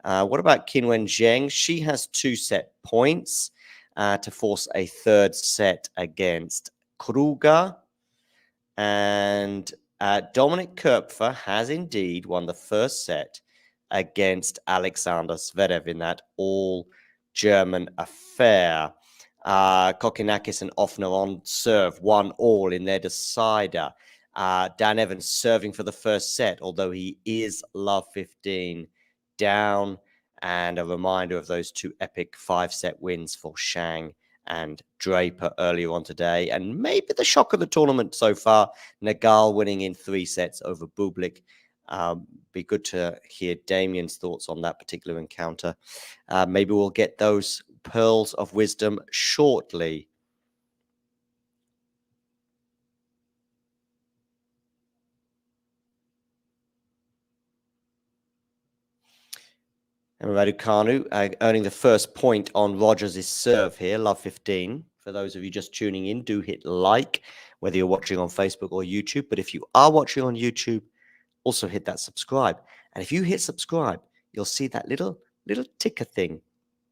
What about Qinwen Zheng? She has 2 set points to force a third set against Kruger. And Dominic Koepfer has indeed won the first set against Alexander Zverev in that all-German affair. Kokinakis and Offner on serve, 1-all in their decider. Dan Evans serving for the first set, although he is love 15 down. And a reminder of those 2 epic 5-set wins for Zhang and Draper earlier on today. And maybe the shock of the tournament so far, Nagal winning in 3 sets over Bublik. Be good to hear Damien's thoughts on that particular encounter. Maybe we'll get those pearls of wisdom shortly. And Raducanu earning the first point on Rogers' serve here, love 15. For those of you just tuning in, do hit like, whether you're watching on Facebook or YouTube. But if you are watching on YouTube, also hit that subscribe. And if you hit subscribe, you'll see that little ticker thing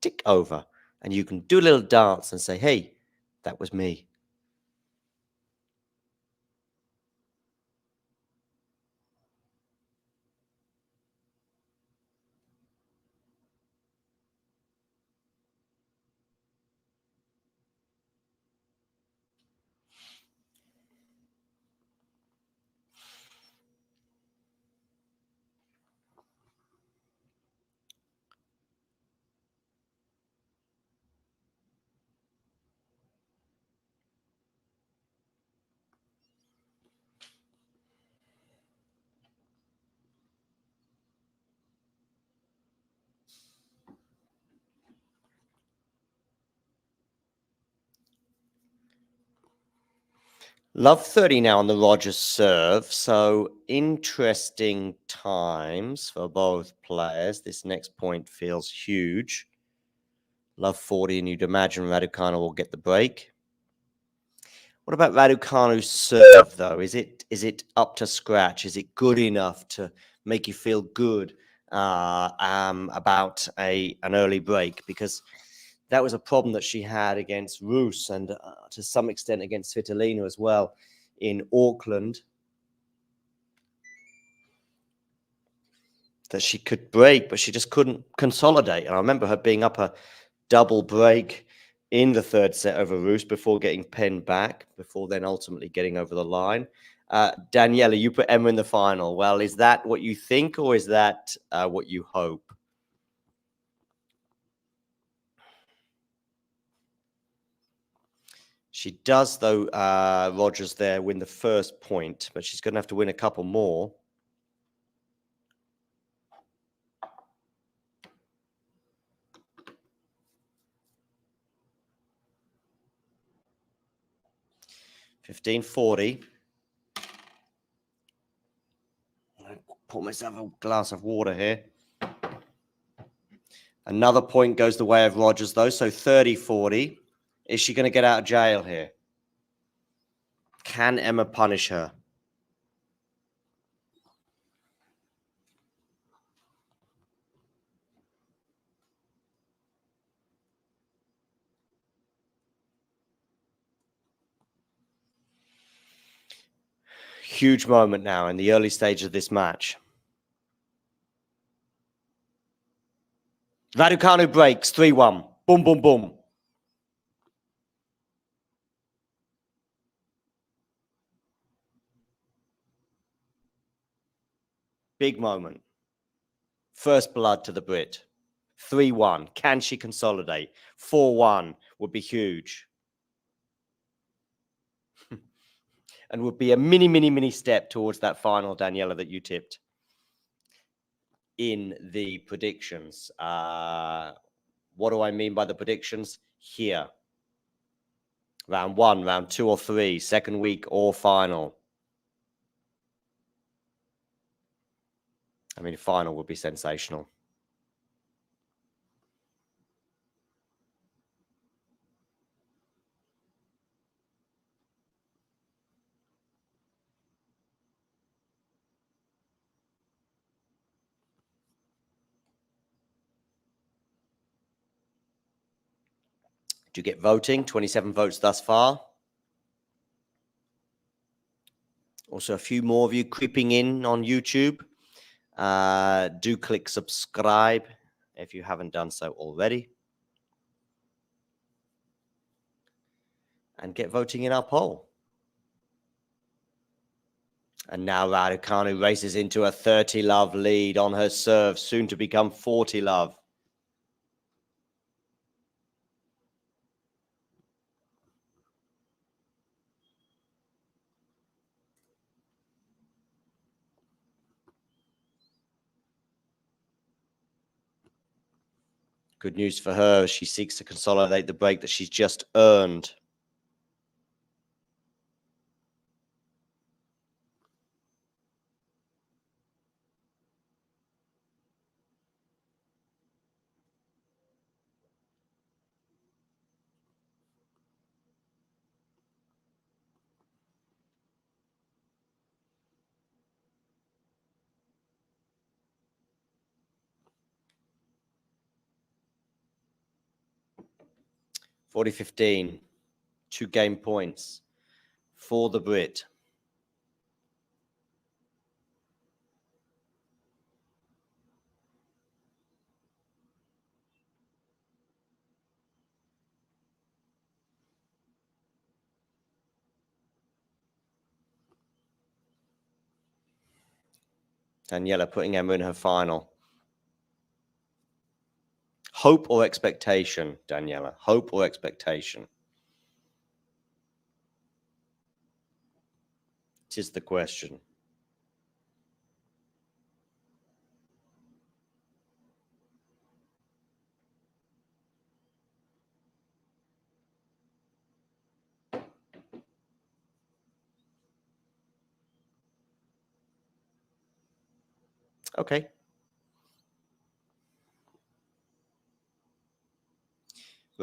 tick over. And you can do a little dance and say, hey, that was me. Love 30 now on the Rogers serve. So interesting times for both players. This next point feels huge. Love 40, and you'd imagine Raducanu will get the break. What about Raducanu's serve, though? Is it up to scratch? Is it good enough to make you feel good about an early break? Because that was a problem that she had against Roos and to some extent against Svitolina as well in Auckland. That she could break, but she just couldn't consolidate. And I remember her being up a double break in the third set over Roos before getting pinned back, before then ultimately getting over the line. Daniela, you put Emma in the final. Well, is that what you think, or is that what you hope? She does, though, Rogers there win the first point, but she's going to have to win a couple more. $15.40. Pour myself a glass of water here. Another point goes the way of Rogers, though, so 30-40. Is she going to get out of jail here? Can Emma punish her? Huge moment now in the early stage of this match. Raducanu breaks 3-1. Boom, boom, boom. Big moment. First blood to the Brit. 3-1. Can she consolidate? 4-1 would be huge. And would be a mini step towards that final, Daniela, that you tipped in the predictions. What do I mean by the predictions? Here. Round 1, round 2 or 3, second week or final. I mean, final would be sensational. Do you get voting? 27 votes thus far. Also, a few more of you creeping in on YouTube. Do click subscribe if you haven't done so already. And get voting in our poll. And now Raducanu races into a 30-love lead on her serve, soon to become 40-love. Good news for her as she seeks to consolidate the break that she's just earned. $40-15, 2 game points for the Brit. Daniela putting Emma in her final. Hope or expectation, Daniela? Hope or expectation? It is the question. Okay.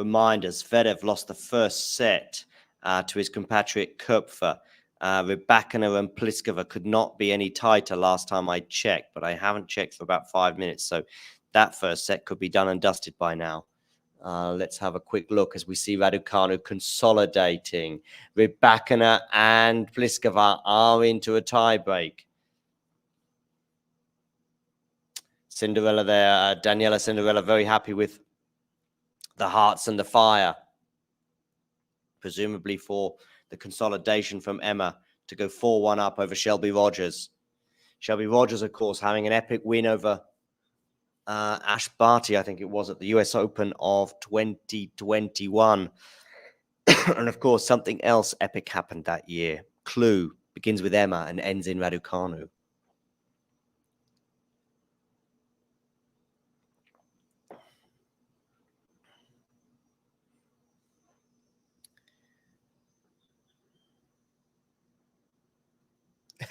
reminders. Zverev lost the first set to his compatriot Kopfer. Rybakina and Pliskova could not be any tighter last time I checked, but I haven't checked for about 5 minutes, so that first set could be done and dusted by now. Let's have a quick look as we see Raducanu consolidating. Rybakina and Pliskova are into a tiebreak. Cinderella there, Daniela Cinderella, very happy with the hearts and the fire, presumably for the consolidation from Emma to go 4-1 up over Shelby Rogers. Shelby Rogers, of course, having an epic win over Ash Barty, I think it was, at the US Open of 2021. And of course, something else epic happened that year. Clue begins with Emma and ends in Raducanu.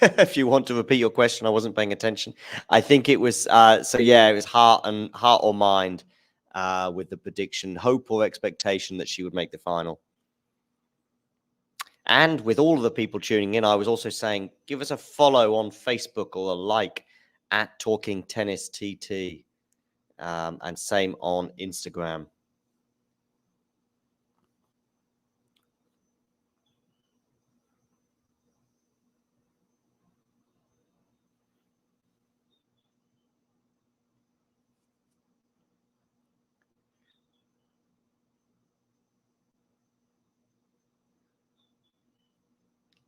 If you want to repeat your question, I wasn't paying attention. I think it was, so yeah, it was heart or mind with the prediction, hope or expectation that she would make the final. And with all of the people tuning in, I was also saying, give us a follow on Facebook or a like at Talking Tennis TT, and same on Instagram.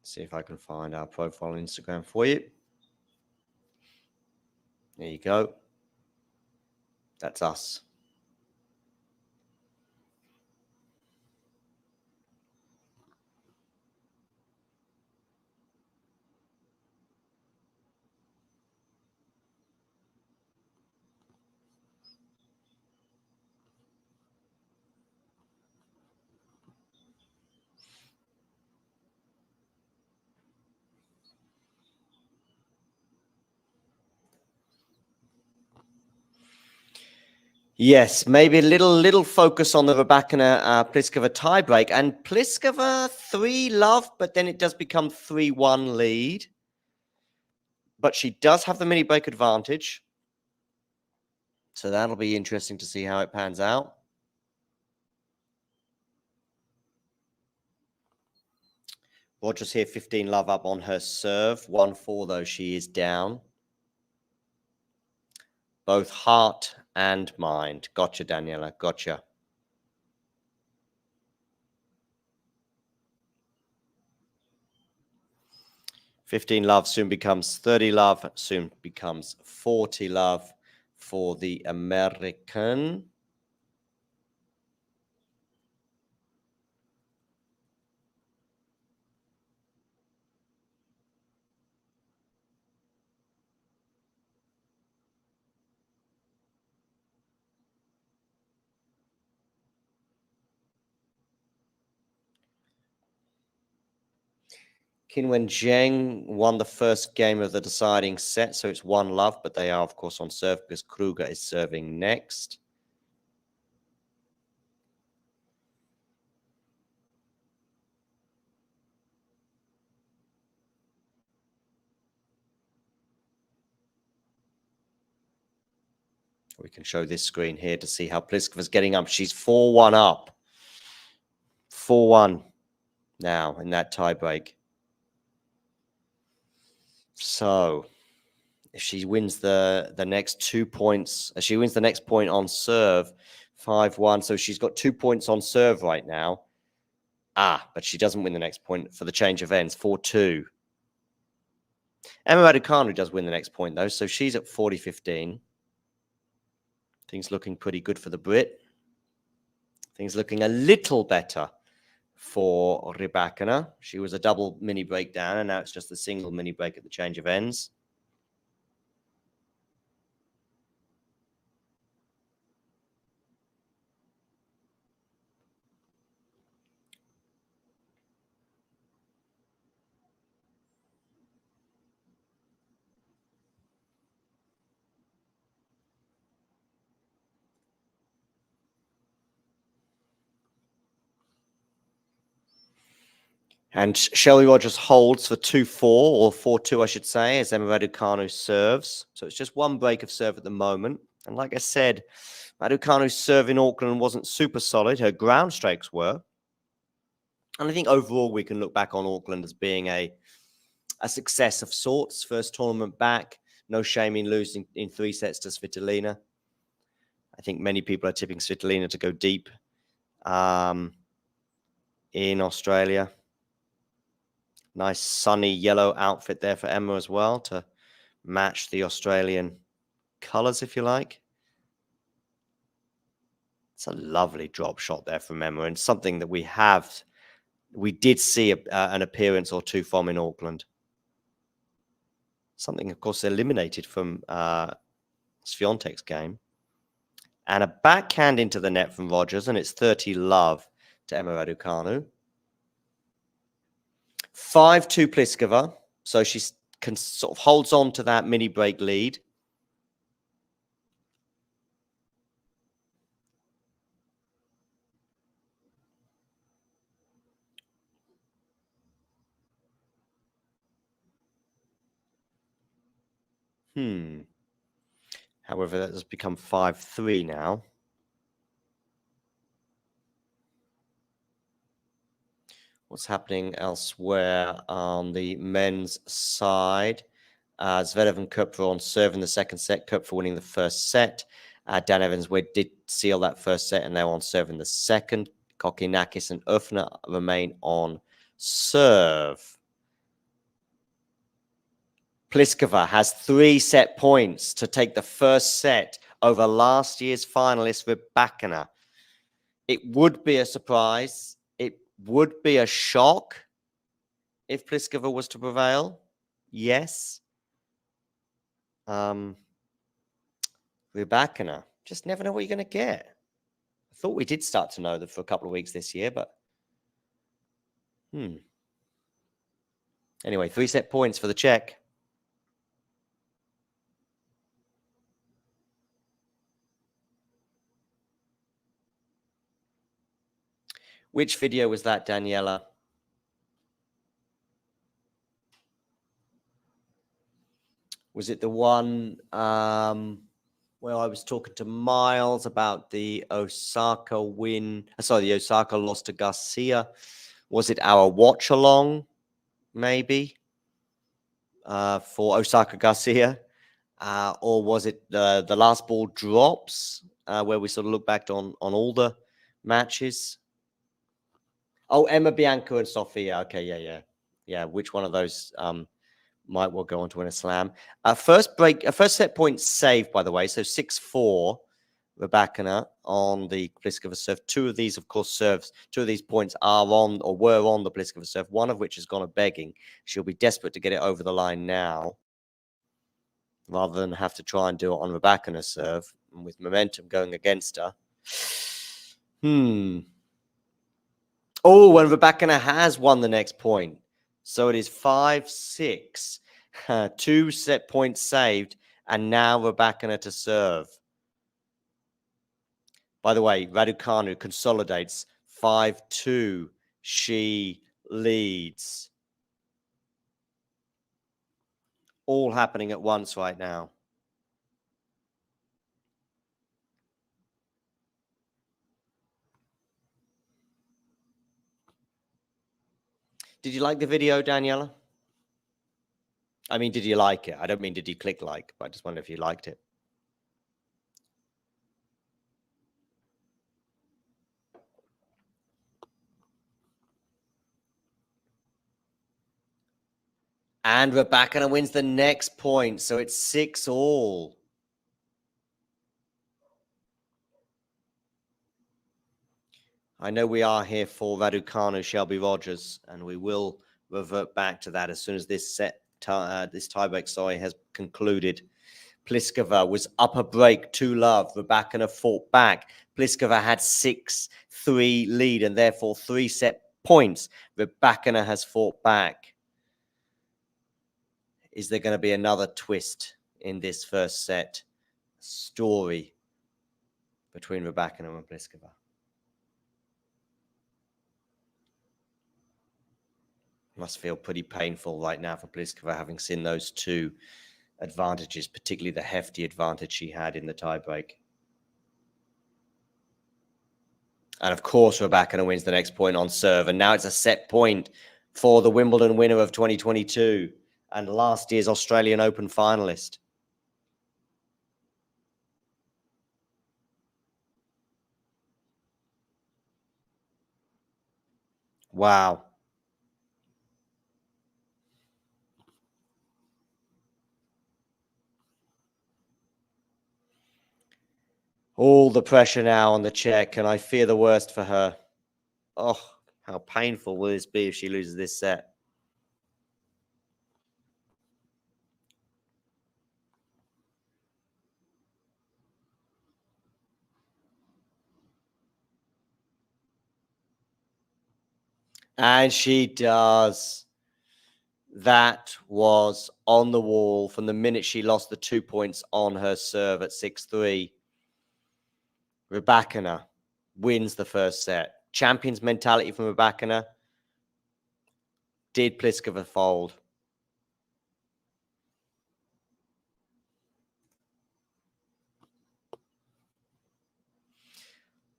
See if I can find our profile on Instagram for you. There you go. That's us. Yes, maybe a little focus on the Rybakina Pliskova tiebreak, and Pliskova 3-love, but then it does become 3-1 lead. But she does have the mini break advantage, so that'll be interesting to see how it pans out. Rogers here 15-love up on her serve, 1-4 though she is down. Both heart and mind. Gotcha, Daniela. Gotcha. $15-love soon becomes 30-love, soon becomes 40-love for the American. Qinwen Zheng won the first game of the deciding set, so it's 1-love, but they are, of course, on serve because Kruger is serving next. We can show this screen here to see how Pliskova's getting up. She's 4-1 up. 4-1 now in that tiebreak. So if she wins the next 2 points, she wins the next point on serve, 5-1. So she's got 2 points on serve right now. But she doesn't win the next point for the change of ends, 4-2. Emma Raducanu does win the next point, though, so she's at 40-15. Things looking pretty good for the Brit. Things looking a little better for Rybakina. She was a double mini breakdown, and now it's just a single mini break at the change of ends. And Shelby Rogers holds for 2-4, or 4-2, I should say, as Emma Raducanu serves. So it's just one break of serve at the moment. And like I said, Raducanu's serve in Auckland wasn't super solid. Her ground strokes were. And I think overall we can look back on Auckland as being a success of sorts. First tournament back. No shame in losing in 3 sets to Svitolina. I think many people are tipping Svitolina to go deep in Australia. Nice sunny yellow outfit there for Emma as well to match the Australian colours, if you like. It's a lovely drop shot there from Emma, and something that we did see an appearance or two from in Auckland. Something, of course, eliminated from Swiatek's game. And a backhand into the net from Rogers, and it's 30-love to Emma Raducanu. 5-2 Pliskova, so she can sort of holds on to that mini break lead. However, that has become 5-3 now. What's happening elsewhere on the men's side? Zverev and Kupfer on serve in the second set. Kupfer winning the first set. Dan Evans did seal that first set, and they're on serve in the second. Kokinakis and Ufner remain on serve. Pliskova has 3 set points to take the first set over last year's finalist Raducanu. It would be a surprise. It would be a shock if Pliskova was to prevail. Yes. Raducanu. Just never know what you're going to get. I thought we did start to know that for a couple of weeks this year, but anyway, 3 set points for the Czech. Which video was that, Daniela? Was it the one where I was talking to Miles about the Osaka win? Sorry, the Osaka loss to Garcia. Was it our watch along, maybe, for Osaka Garcia? Or was it the last ball drops, where we sort of look back on all the matches? Oh, Emma, Bianca, and Sofia. Okay, yeah. Which one of those might well go on to win a slam? First set point saved, by the way. So 6-4, Raducanu on the Pliskova serve. 2 of these, of course, serves. 2 of these points are on or were on the Pliskova serve. One of which has gone a begging. She'll be desperate to get it over the line now, rather than have to try and do it on Raducanu's serve, and with momentum going against her. Oh, and Raducanu has won the next point. So it is 5-6. 2 set points saved, and now Raducanu to serve. By the way, Raducanu consolidates 5-2. She leads. All happening at once right now. Did you like the video, Daniela? I mean, did you like it? I don't mean did you click like, but I just wonder if you liked it. And Raducanu wins the next point, so it's 6-all. I know we are here for Raducanu, Shelby Rogers, and we will revert back to that as soon as this tiebreak, has concluded. Pliskova was up a break, 2-love. Raducanu fought back. Pliskova had 6-3 lead and therefore 3 set points. Raducanu has fought back. Is there going to be another twist in this first set story between Raducanu and Pliskova? Must feel pretty painful right now for Pliskova, having seen those two advantages, particularly the hefty advantage she had in the tiebreak. And of course, Raducanu wins the next point on serve. And now it's a set point for the Wimbledon winner of 2022 and last year's Australian Open finalist. Wow. All the pressure now on the Czech, and I fear the worst for her. Oh, how painful will this be if she loses this set? And she does. That was on the wall from the minute she lost the 2 points on her serve at 6-3. Raducanu wins the first set. Champion's mentality from Raducanu. Did Pliskova fold?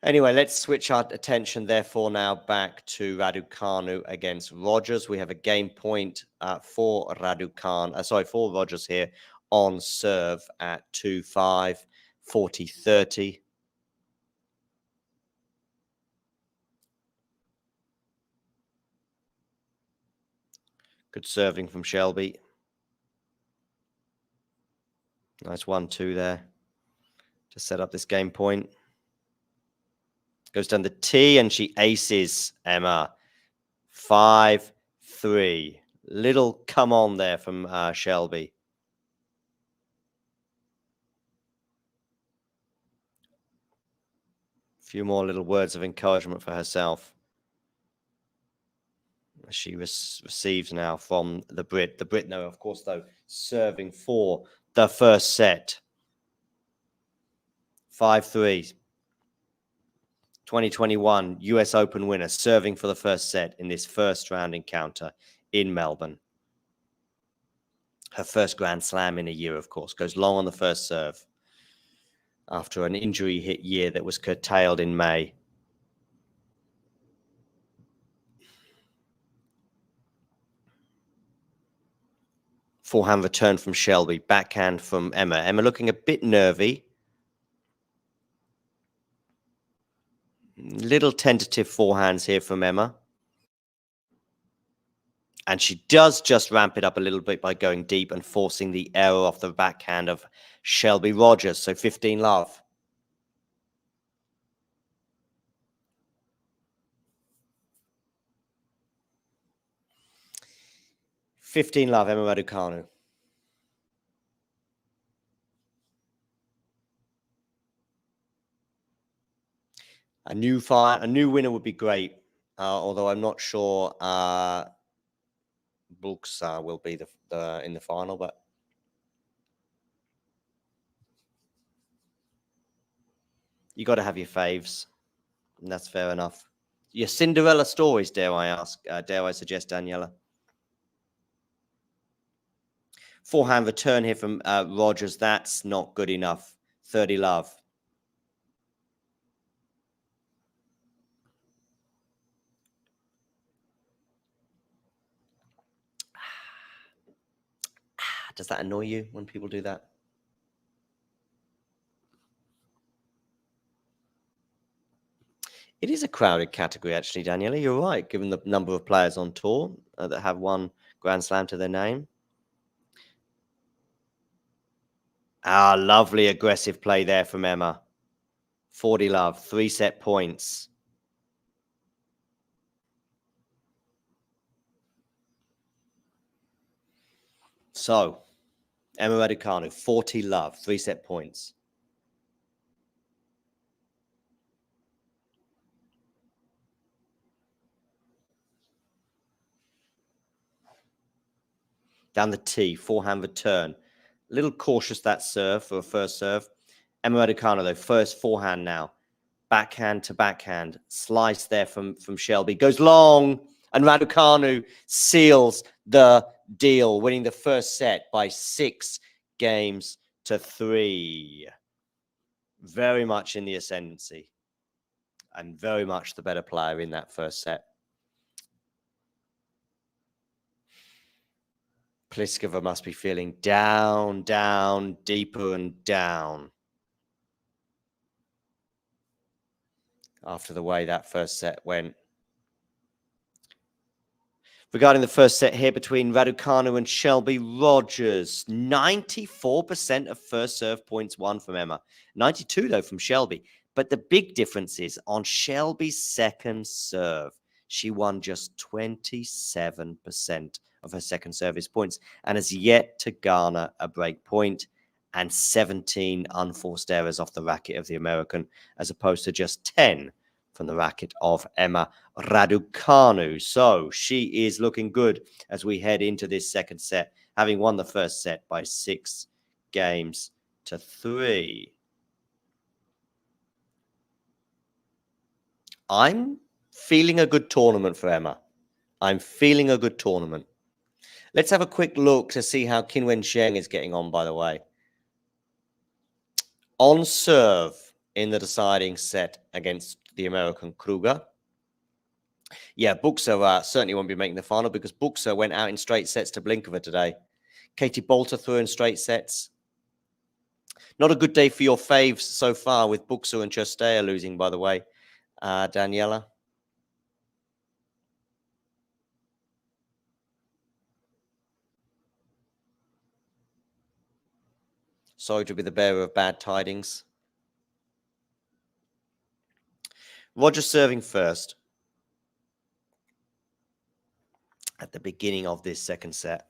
Anyway, let's switch our attention, therefore, now back to Raducanu against Rogers. We have a game point for for Rogers here on serve at 2-5, 40-30. Good serving from Shelby. Nice 1-2 there to set up this game point. Goes down the tee and she aces Emma. 5-3. Little come on there from Shelby. A few more little words of encouragement for herself. She receives now from the Brit. The Brit, no, of course, though, serving for the first set. 5-3. 2021 US Open winner, serving for the first set in this first round encounter in Melbourne. Her first Grand Slam in a year, of course. Goes long on the first serve after an injury-hit year that was curtailed in May. Forehand return from Shelby. Backhand from Emma. Emma looking a bit nervy. Little tentative forehands here from Emma. And she does just ramp it up a little bit by going deep and forcing the error off the backhand of Shelby Rogers. So 15-love. Love, Emma Raducanu. A new winner would be great, although I'm not sure Brooks will be in the final, but you got to have your faves, and that's fair enough. Your Cinderella stories, dare I suggest, Daniela? Forehand return here from Rogers. That's not good enough. 30-love. Does that annoy you when people do that? It is a crowded category, actually, Daniela. You're right, given the number of players on tour that have one Grand Slam to their name. Ah, lovely aggressive play there from Emma. 40-love, 3 set points. So, Emma Raducanu, 40-love, 3 set points. Down the tee, forehand return. A little cautious that serve for a first serve. Emma Raducanu, though, first forehand now. Backhand to backhand. Slice there from Shelby. Goes long. And Raducanu seals the deal, winning the first set by 6-3. Very much in the ascendancy and very much the better player in that first set. Pliskova must be feeling down, down, deeper and down after the way that first set went. Regarding the first set here between Raducanu and Shelby Rogers, 94% of first serve points won from Emma. 92, though, from Shelby. But the big difference is on Shelby's second serve, she won just 27% of her second service points and has yet to garner a break point and 17 unforced errors off the racket of the American, as opposed to just 10 from the racket of Emma Raducanu. So she is looking good as we head into this second set, having won the first set by 6-3. I'm feeling a good tournament for Emma. I'm feeling a good tournament. Let's have a quick look to see how Qinwen Zheng is getting on, by the way. On serve in the deciding set against the American Kruger. Yeah, Buxa certainly won't be making the final because Buxa went out in straight sets to Blinkova today. Katie Bolter threw in straight sets. Not a good day for your faves so far with Buxa and Chostea losing, by the way, Daniela. Sorry to be the bearer of bad tidings. Roger serving first at the beginning of this second set.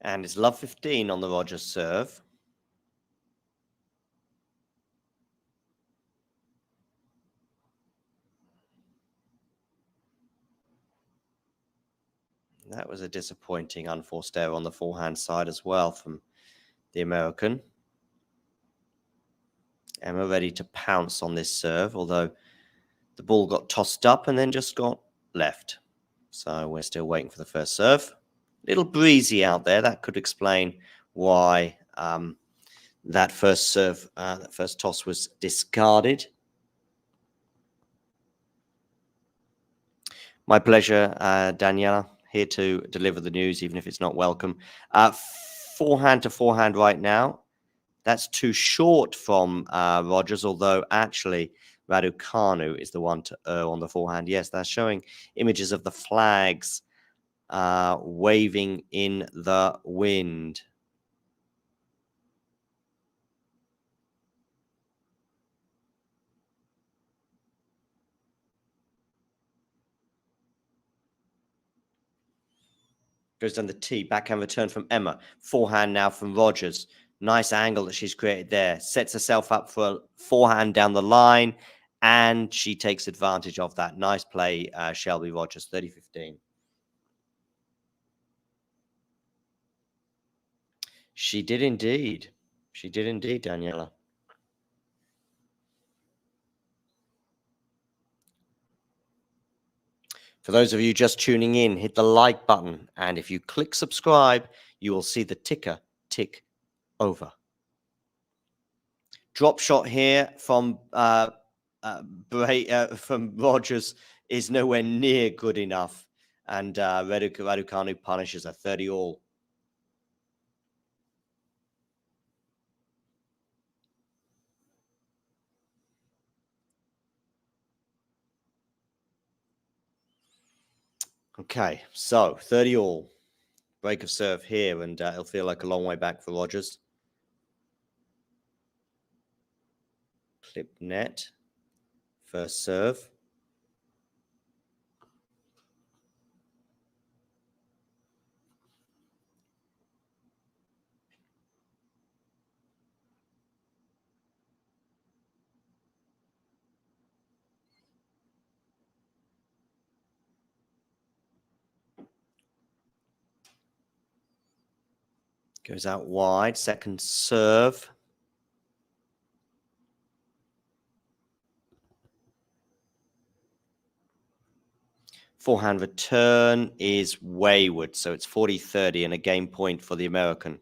And it's love 15 on the Rogers serve. That was a disappointing unforced error on the forehand side as well from the American. Emma ready to pounce on this serve, although the ball got tossed up and then just got left. So we're still waiting for the first serve. A little breezy out there. That could explain why that first serve, that first toss was discarded. My pleasure, Daniela, here to deliver the news, even if it's not welcome. Forehand to forehand right now. That's too short from Rogers, although actually Raducanu is the one to err on the forehand. Yes, that's showing images of the flags waving in the wind. Goes down the tee, backhand return from Emma. Forehand now from Rogers. Nice angle that she's created there. Sets herself up for a forehand down the line, and she takes advantage of that. Nice play, Shelby Rogers, 30-15. She did indeed. She did indeed, Daniela. For those of you just tuning in, hit the like button. And if you click subscribe, you will see the ticker tick over. Drop shot here from Rogers is nowhere near good enough. And Raducanu punishes a 30-all. Okay, so 30-all. Break of serve here, and it'll feel like a long way back for Rogers. Clip net. First serve. Goes out wide. Second serve. Forehand return is wayward, so it's 40-30 and a game point for the American.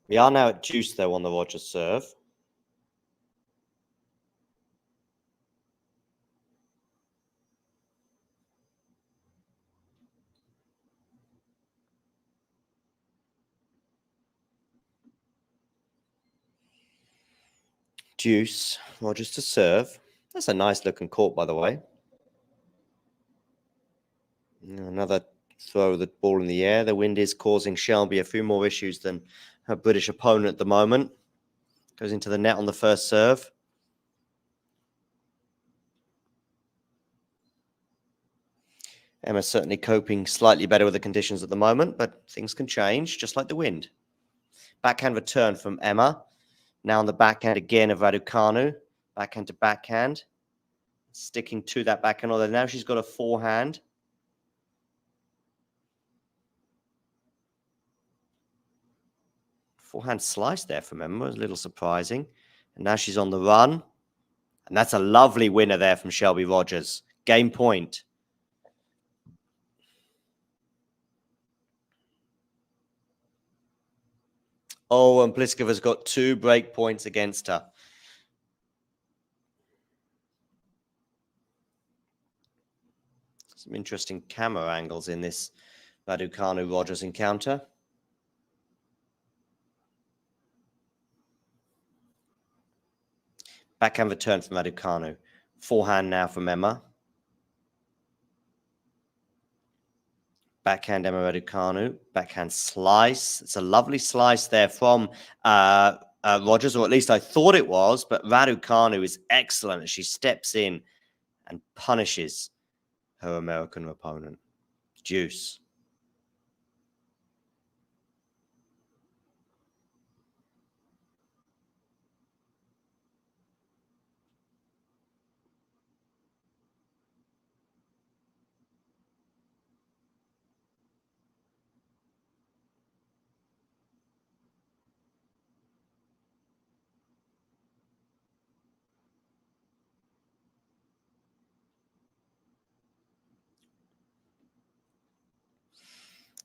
We are now at deuce, though, on the Rogers serve. Deuce, Rogers to serve. That's a nice looking court, by the way. Another throw of the ball in the air. The wind is causing Shelby a few more issues than her British opponent at the moment. Goes into the net on the first serve. Emma's certainly coping slightly better with the conditions at the moment, but things can change, just like the wind. Backhand return from Emma. Now on the backhand again of Raducanu. Backhand to backhand. Sticking to that backhand, although now she's got a forehand. Forehand slice there from Emma was a little surprising. And now she's on the run. And that's a lovely winner there from Shelby Rogers. Game point. Oh, and Pliskova's got 2 break points against her. Some interesting camera angles in this Raducanu-Rogers encounter. Backhand return from Raducanu. Forehand now from Emma. Backhand Emma Raducanu. Backhand slice. It's a lovely slice there from Rogers, or at least I thought it was, but Raducanu is excellent as she steps in and punishes her American opponent. Deuce.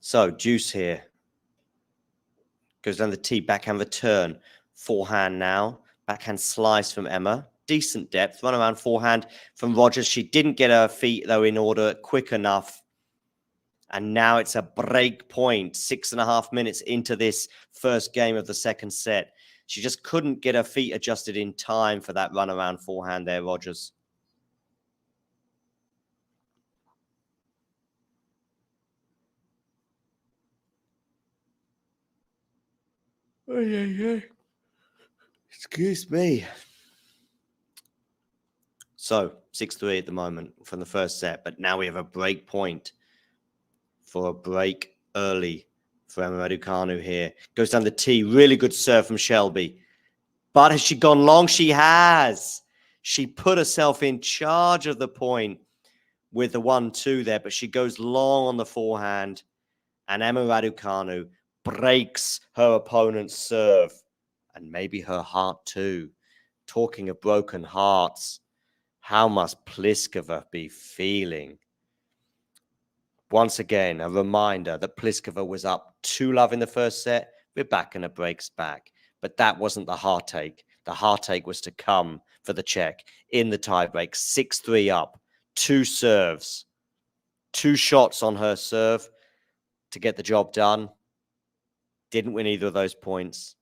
So, deuce here. Goes down the tee, backhand return. Forehand now. Backhand slice from Emma. Decent depth. Run around forehand from Rogers. She didn't get her feet, though, in order quick enough. And now it's a break point. 6.5 minutes into this first game of the second set. She just couldn't get her feet adjusted in time for that run around forehand there, Rogers. Excuse me. So, 6-3 at the moment from the first set, but now we have a break point for a break early for Emma Raducanu here. Goes down the tee. Really good serve from Shelby. But has she gone long? She has. She put herself in charge of the point with the 1-2 there, but she goes long on the forehand. And Emma Raducanu breaks her opponent's serve. And maybe her heart too. Talking of broken hearts, how must Pliskova be feeling? Once again, a reminder that Pliskova was up 2-love in the first set. Rybakina breaks back. But that wasn't the heartache. The heartache was to come for the Czech in the tiebreak. 6-3 up. 2 serves. 2 shots on her serve to get the job done. Didn't win either of those points.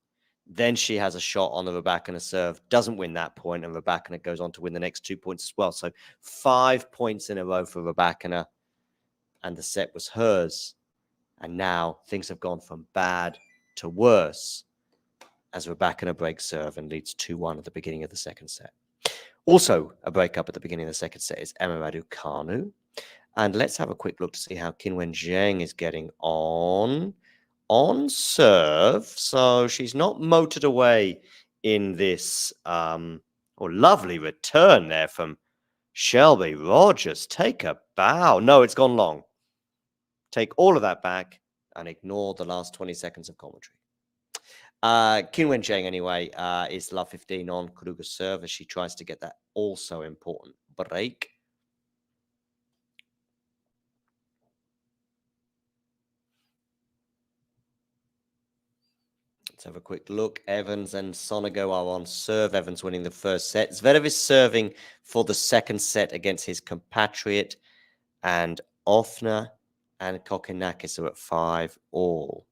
Then she has a shot on the Raducanu serve, doesn't win that point, and Raducanu goes on to win the next 2 points as well. So 5 points in a row for Raducanu, and the set was hers. And now things have gone from bad to worse as Raducanu breaks serve and leads 2-1 at the beginning of the second set. Also, a breakup at the beginning of the second set is Emma Raducanu. And let's have a quick look to see how Qinwen Zheng is getting on serve. So she's not motored away in this lovely return there from Shelby. Rogers, take a bow. No, it's gone long. Take all of that back and ignore the last 20 seconds of commentary. Qinwen Zheng, anyway, is love 15 on Kruger's serve as she tries to get that also important break. Let's have a quick look. Evans and Sonego are on serve. Evans winning the first set. Zverev is serving for the second set against his compatriot. And Ofner and Kokkinakis are at 5 all.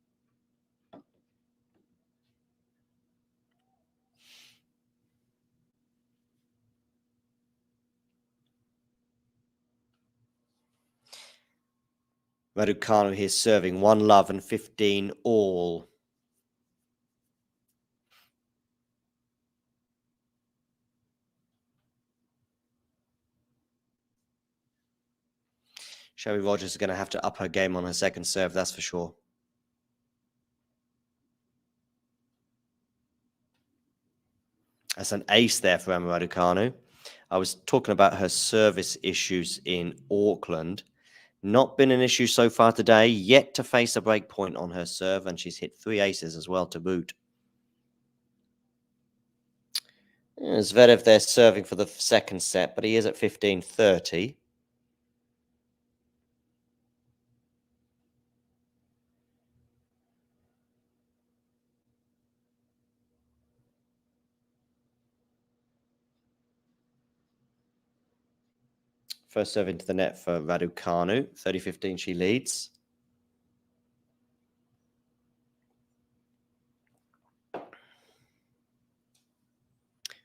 Raducanu here serving 1 love and 15 all. Shelby Rogers is going to have to up her game on her second serve, that's for sure. That's an ace there for Emma Raducanu. I was talking about her service issues in Auckland. Not been an issue so far today, yet to face a break point on her serve, and she's hit 3 aces as well to boot. Zverev there serving for the second set, but he is at 15-30. First serve into the net for Raducanu. 30-15 she leads.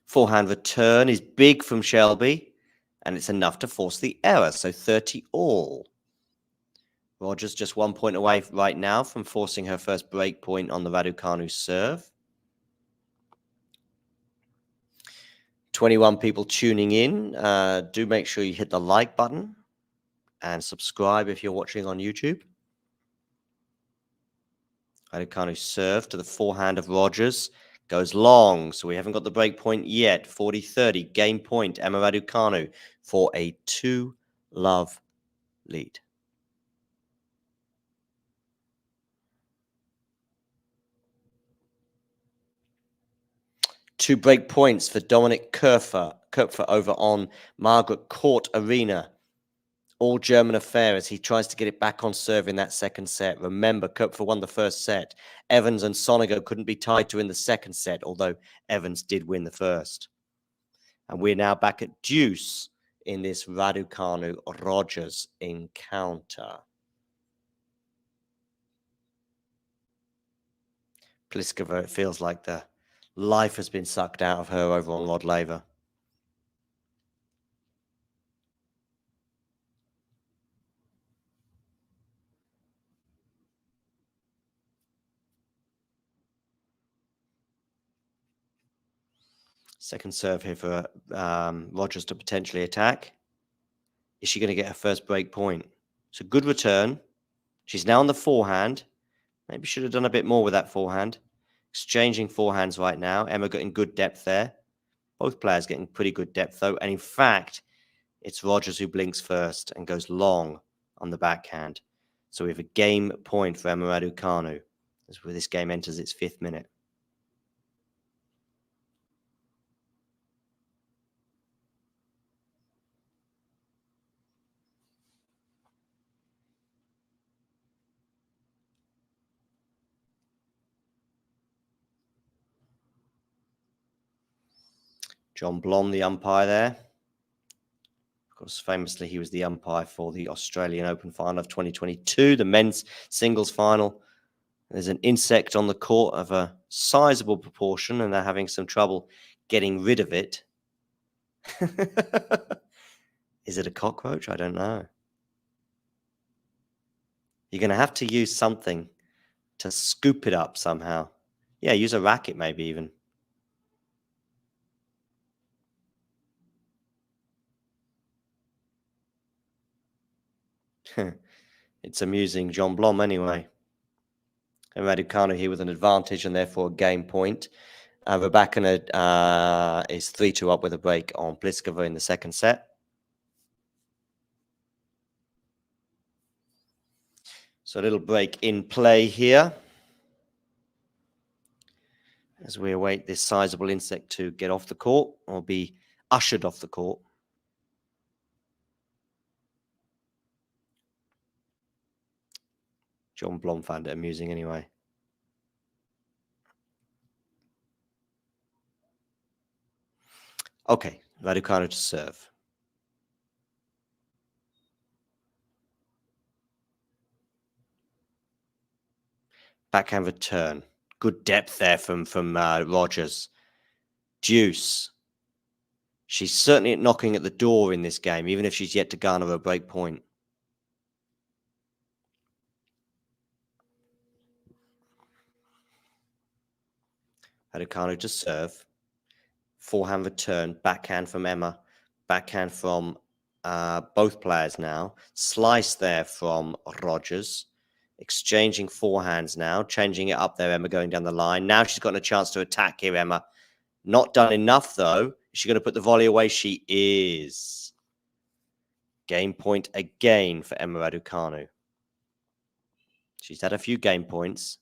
Forehand return is big from Shelby, and it's enough to force the error, so 30 all. Rogers just 1 point away right now from forcing her first break point on the Raducanu serve. 21 people tuning in. Do make sure you hit the like button and subscribe if you're watching on YouTube. Raducanu serve to the forehand of Rogers. Goes long, so we haven't got the break point yet. 40-30, game point, Emma Raducanu for a 2-love lead. Two break points for Dominic Koepfer over on Margaret Court Arena. All German affair as he tries to get it back on serve in that second set. Remember, Koepfer won the first set. Evans and Sonego couldn't be tied to in the second set, although Evans did win the first. And we're now back at deuce in this Raducanu-Rogers encounter. Pliskova, it feels like the life has been sucked out of her over on Rod Laver. Second serve here for Rogers to potentially attack. Is she going to get her first break point? It's a good return. She's now on the forehand. Maybe should have done a bit more with that forehand. Exchanging forehands right now. Emma getting good depth there. Both players getting pretty good depth though. And in fact, it's Rogers who blinks first and goes long on the backhand. So we have a game point for Emma Raducanu as this game enters its 5th minute. John Blom, the umpire there. Of course, famously, he was the umpire for the Australian Open final of 2022, the men's singles final. There's an insect on the court of a sizable proportion, and they're having some trouble getting rid of it. Is it a cockroach? I don't know. You're going to have to use something to scoop it up somehow. Yeah, use a racket maybe even. It's amusing John Blom anyway. And Raducanu here with an advantage and therefore a game point. Raducanu is 3-2 up with a break on Pliskova in the second set. So a little break in play here as we await this sizable insect to get off the court or be ushered off the court. John Blom found it amusing anyway. Okay, Raducanu to serve. Backhand return. Good depth there from Rogers. Deuce. She's certainly knocking at the door in this game, even if she's yet to garner a break point. Raducanu to serve. Forehand return. Backhand from Emma. Backhand from both players now. Slice there from Rogers. Exchanging forehands now. Changing it up there, Emma going down the line. Now she's got a chance to attack here, Emma. Not done enough, though. Is she going to put the volley away? She is. Game point again for Emma Raducanu. She's had a few game points.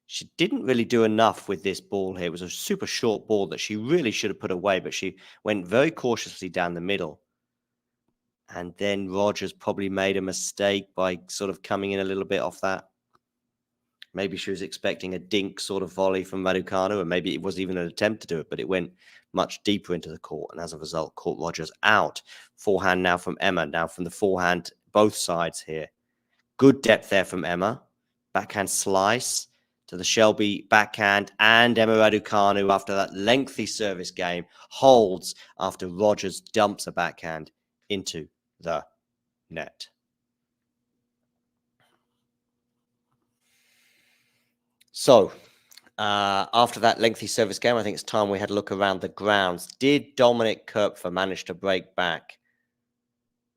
She didn't really do enough with this ball here. It was a super short ball that she really should have put away, but she went very cautiously down the middle. And then Rogers probably made a mistake by sort of coming in a little bit off that. Maybe she was expecting a dink sort of volley from Raducanu, and maybe it was even an attempt to do it, but it went much deeper into the court, and as a result, caught Rogers out. Forehand now from Emma. Now from the forehand, both sides here. Good depth there from Emma. Backhand slice to the Shelby backhand, and Emma Raducanu, after that lengthy service game, holds after Rogers dumps a backhand into the net. So, after that lengthy service game, I think it's time we had a look around the grounds. Did Dominic Koepfer manage to break back?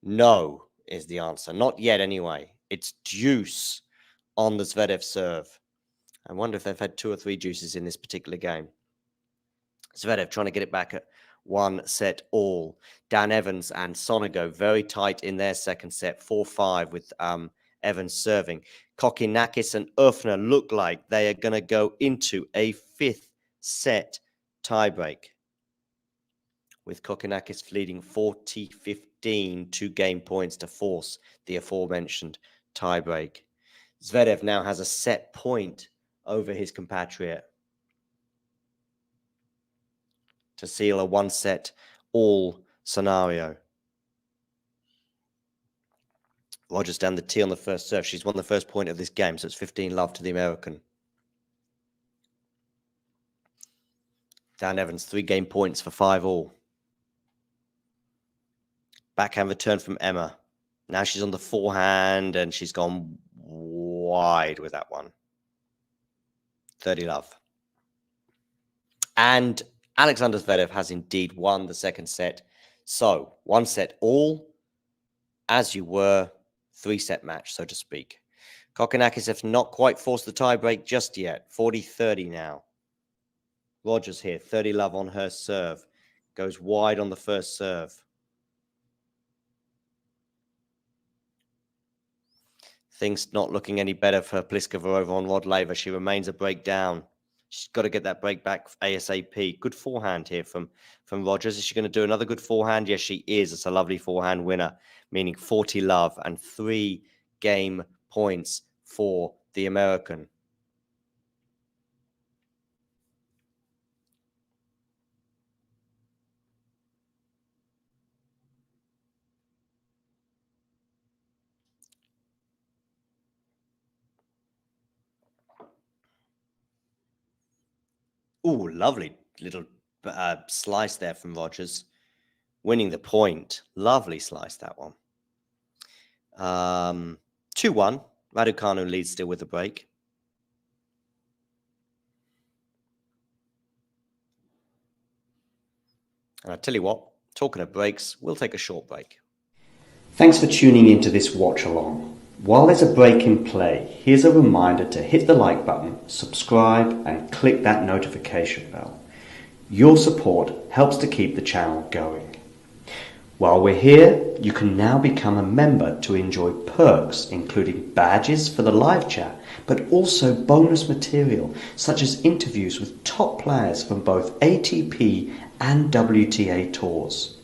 No, is the answer. Not yet, anyway. It's deuce on the Zverev serve. I wonder if they've had 2 or 3 deuces in this particular game. Zverev trying to get it back at 1-all. Dan Evans and Sonego very tight in their second set, 4-5 with Evans serving. Kokinakis and Öfner look like they are going to go into a 5th set tiebreak, with Kokinakis leading 40-15, 2 game points to force the aforementioned tiebreak. Zverev now has a set point over his compatriot to seal a 1-all scenario. Rogers down the tee on the first serve. She's won the first point of this game, so it's 15-love to the American. Dan Evans, 3 game points for 5-all. Backhand return from Emma. Now she's on the forehand, and she's gone wide with that one. 30-love. And Alexander Zverev has indeed won the second set. So, 1-all, as you were, 3-set match, so to speak. Kokinakis have not quite forced the tiebreak just yet. 40-30 now. Rogers here, 30-love on her serve. Goes wide on the first serve. Things not looking any better for Pliskova over on Rod Laver. She remains a break down. She's got to get that break back ASAP. Good forehand here from Rogers. Is she going to do another good forehand? Yes, she is. It's a lovely forehand winner, meaning 40-love and 3 game points for the American. Ooh, lovely little slice there from Rogers. Winning the point. Lovely slice, that one. 2-1. Raducanu leads still with the break. And I tell you what, talking of breaks, we'll take a short break. Thanks for tuning into this watch along. While there's a break in play, here's a reminder to hit the like button, subscribe, and click that notification bell. Your support helps to keep the channel going. While we're here, you can now become a member to enjoy perks, including badges for the live chat, but also bonus material, such as interviews with top players from both ATP and WTA tours.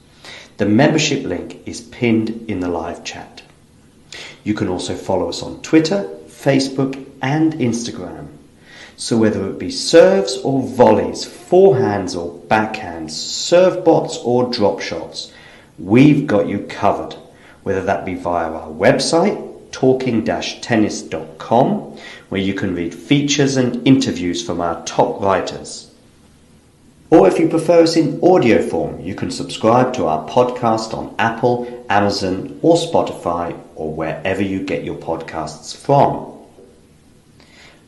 The membership link is pinned in the live chat. You can also follow us on Twitter, Facebook, and Instagram. So whether it be serves or volleys, forehands or backhands, serve bots or drop shots, we've got you covered, whether that be via our website, talking-tennis.com, where you can read features and interviews from our top writers. Or if you prefer us in audio form, you can subscribe to our podcast on Apple, Amazon, or Spotify, or wherever you get your podcasts from.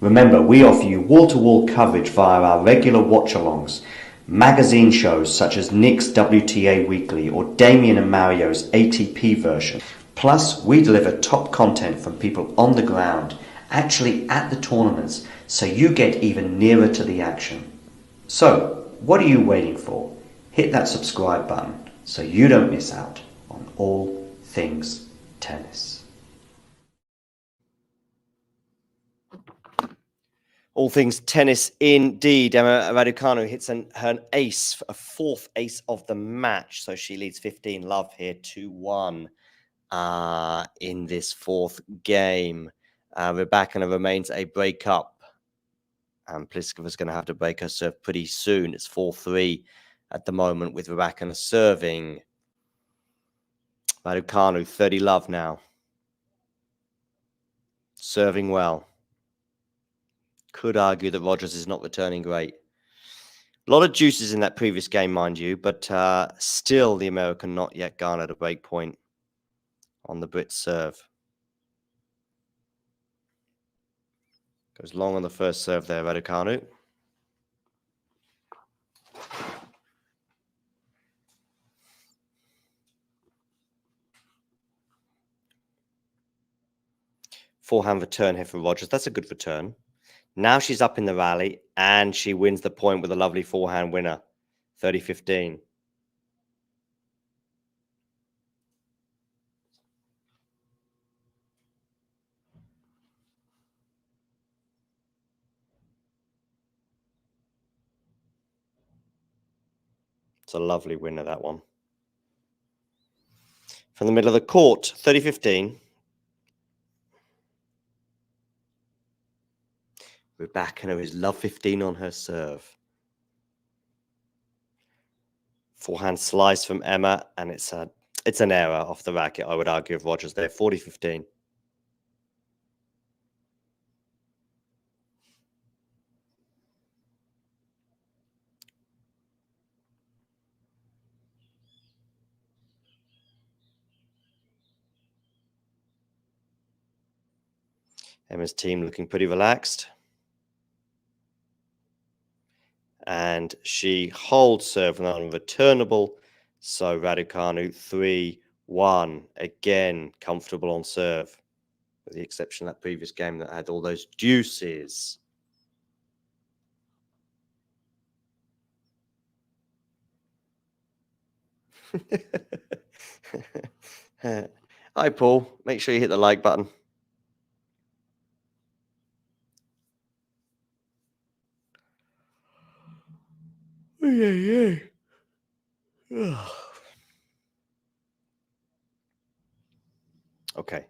Remember, we offer you wall-to-wall coverage via our regular watch-alongs, magazine shows such as Nick's WTA Weekly or Damien and Mario's ATP version. Plus, we deliver top content from people on the ground, actually at the tournaments, so you get even nearer to the action. So, what are you waiting for? Hit that subscribe button so you don't miss out on all things tennis. All things tennis indeed. Emma Raducanu hits her ace, a fourth ace of the match. So she leads 15-love here, 2-1 in this fourth game. Raducanu remains a breakup. And Pliskova's going to have to break her serve pretty soon. It's 4-3 at the moment with Raducanu serving. Raducanu, 30-love now. Serving well. Could argue that Rogers is not returning great. A lot of juices in that previous game, mind you, but still the American not yet garnered a break point on the Brit serve. Goes long on the first serve there, Raducanu. Forehand return here for Rogers. That's a good return. Now she's up in the rally, and she wins the point with a lovely forehand winner, 30-15. It's a lovely winner, that one. From the middle of the court, 30-15. Raducanu is love 15 on her serve. Forehand slice from Emma, and it's an error off the racket, I would argue, of Rogers there, 40-15. Emma's team looking pretty relaxed. And she holds serve and unreturnable. So Raducanu 3-1. Again, comfortable on serve. With the exception of that previous game that had all those deuces. Hi, Paul. Make sure you hit the like button. Okay.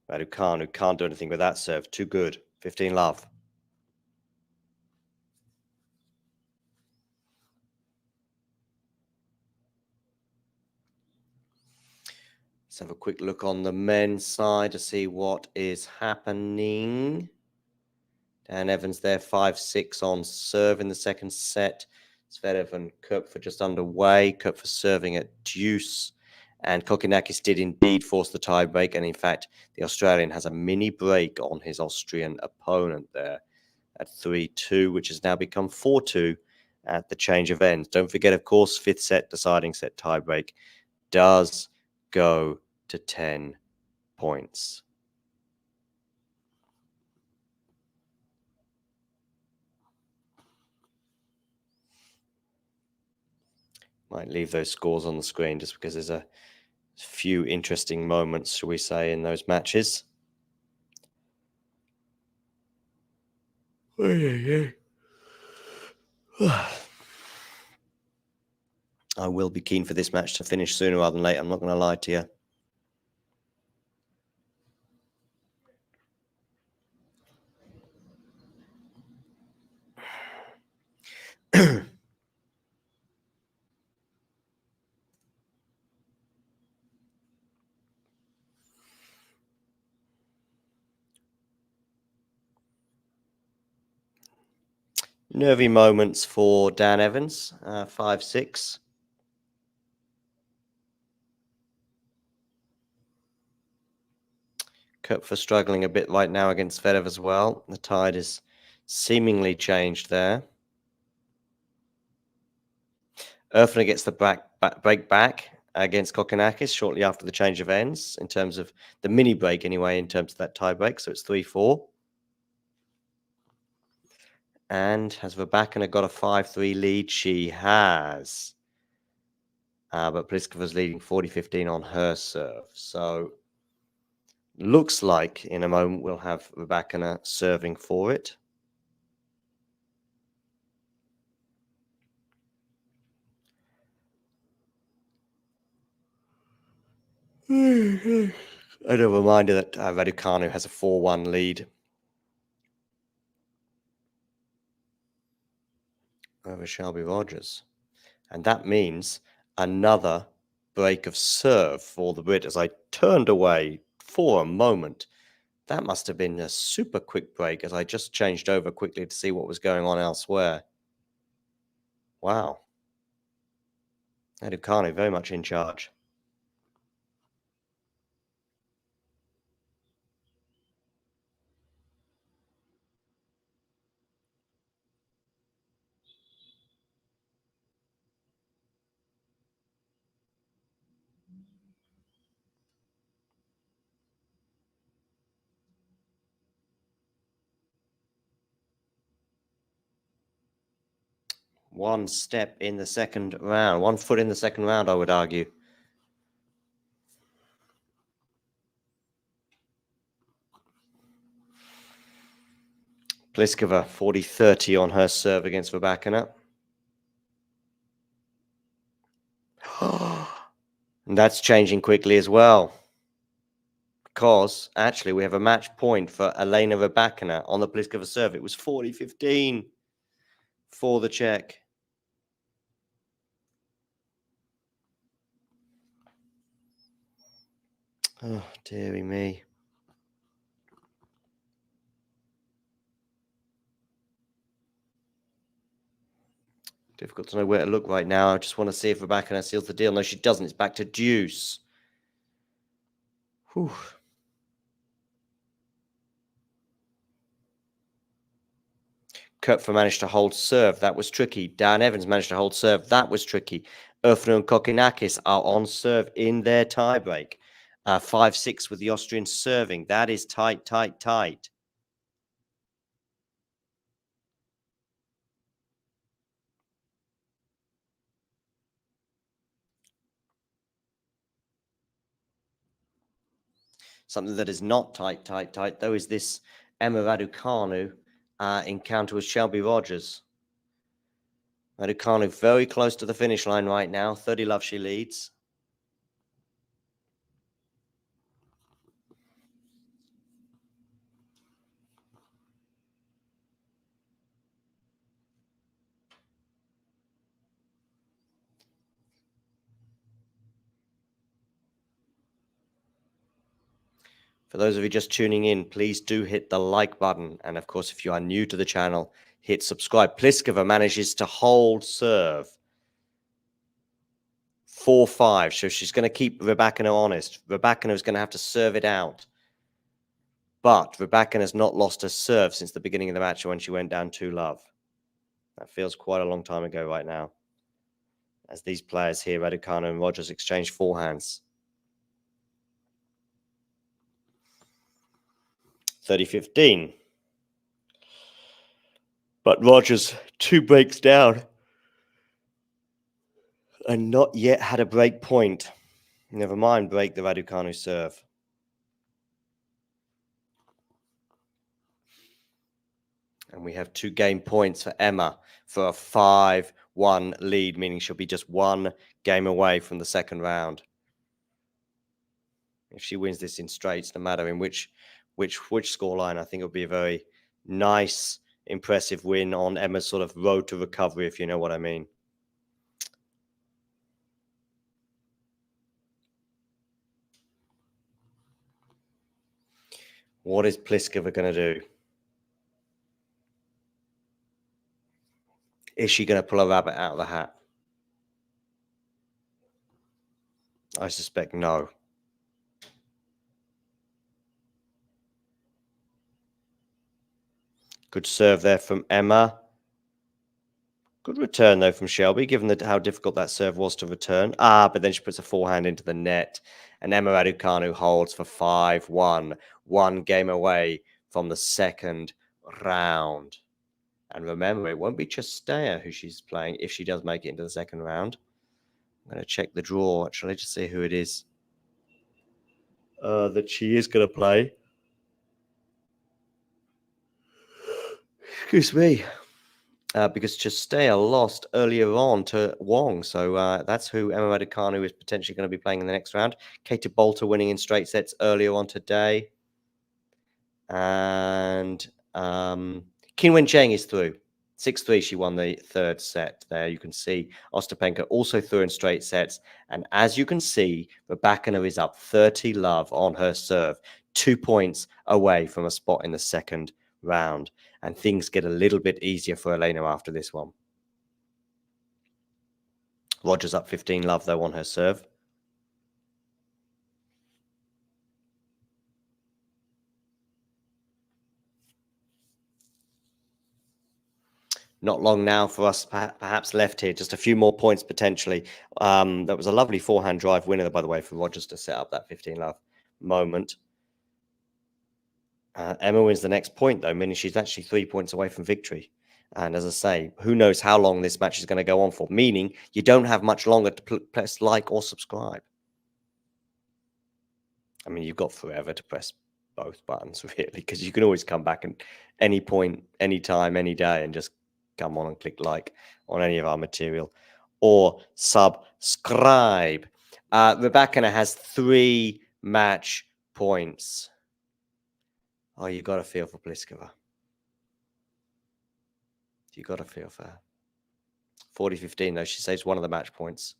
Raducanu can't do anything with that serve. Too good. 15-love. Let's have a quick look on the men's side to see what is happening. Dan Evans there, 5-6 on serve in the second set. Zverev and Köpfer just underway. Köpfer serving at deuce. And Kokkinakis did indeed force the tie break. And in fact, the Australian has a mini break on his Austrian opponent there at 3-2, which has now become 4-2 at the change of ends. Don't forget, of course, fifth set, deciding set tie break does go to 10 points. Might leave those scores on the screen just because there's a few interesting moments, shall we say, in those matches. I will be keen for this match to finish sooner rather than later. I'm not going to lie to you. Nervy moments for Dan Evans, 5-6. Köpfer struggling a bit right now against Zverev as well. The tide is seemingly changed there. Erfner gets the break back against Kokkinakis shortly after the change of ends, in terms of the mini break anyway, in terms of that tie break. So it's 3-4. And has Raducanu got a 5-3 lead? She has. But Pliskova's leading 40-15 on her serve. So looks like in a moment we'll have Raducanu serving for it. And a reminder that Raducanu has a 4-1 lead over Shelby Rogers. And that means another break of serve for the Brit as I turned away for a moment. That must have been a super quick break as I just changed over quickly to see what was going on elsewhere. Wow. Raducanu very much in charge. One step in the second round, 1 foot in the second round, I would argue. Pliskova 40-30 on her serve against Raducanu. And that's changing quickly as well. Because actually we have a match point for Elena Raducanu on the Pliskova serve. It was 40-15 for the Czech. Oh, dearie me. Difficult to know where to look right now. I just want to see if Raducanu seals the deal. No, she doesn't. It's back to deuce. Whew. Köpfer managed to hold serve. That was tricky. Dan Evans managed to hold serve. That was tricky. Erfner and Kokkinakis are on serve in their tiebreak. 5-6 with the Austrians serving. That is tight, tight, tight. Something that is not tight, tight, tight, though, is this Emma Raducanu encounter with Shelby Rogers. Raducanu very close to the finish line right now. 30 love she leads. For those of you just tuning in, please do hit the like button. And of course, if you are new to the channel, hit subscribe. Pliskova manages to hold serve 4-5. So she's going to keep Raducanu honest. Raducanu is going to have to serve it out. But Raducanu has not lost her serve since the beginning of the match when she went down 2-love. That feels quite a long time ago right now. As these players here, Raducanu and Rogers, exchange forehands. 30-15. But Rogers 2 breaks down. And not yet had a break point. Never mind break the Raducanu serve. And we have 2 game points for Emma for a 5-1 lead, meaning she'll be just 1 game away from the second round. If she wins this in straights, no matter in which scoreline, I think it'll be a very nice, impressive win on Emma's sort of road to recovery, if you know what I mean. What is Pliskova going to do? Is she going to pull a rabbit out of the hat? I suspect no. Good serve there from Emma. Good return, though, from Shelby, given how difficult that serve was to return. But then she puts a forehand into the net. And Emma Raducanu holds for 5-1. 1 game away from the second round. And remember, it won't be Chastea who she's playing if she does make it into the second round. I'm going to check the draw, actually, to see who it is that she is going to play. Excuse me. Because Chastea lost earlier on to Wong. So that's who Emma Raducanu is potentially going to be playing in the next round. Katie Bolter winning in straight sets earlier on today. And Qinwen Zheng is through. 6-3, she won the third set there. You can see Ostapenko also through in straight sets. And as you can see, Raducanu is up 30-love on her serve. 2 points away from a spot in the second round. And things get a little bit easier for Elena after this one. Rogers up 15-love, though, on her serve. Not long now for us, perhaps left here. Just a few more points potentially. That was a lovely forehand drive winner, by the way, for Rogers to set up that 15-love moment. Emma wins the next point, though, meaning she's actually 3 points away from victory. And as I say, who knows how long this match is going to go on for, meaning you don't have much longer to press like or subscribe. I mean, you've got forever to press both buttons, really, because you can always come back at any point, any time, any day, and just come on and click like on any of our material or subscribe. Raducanu has 3 match points. Oh, you got to feel for Pliskova. You got to feel for her. 40-15, though. She saves one of the match points.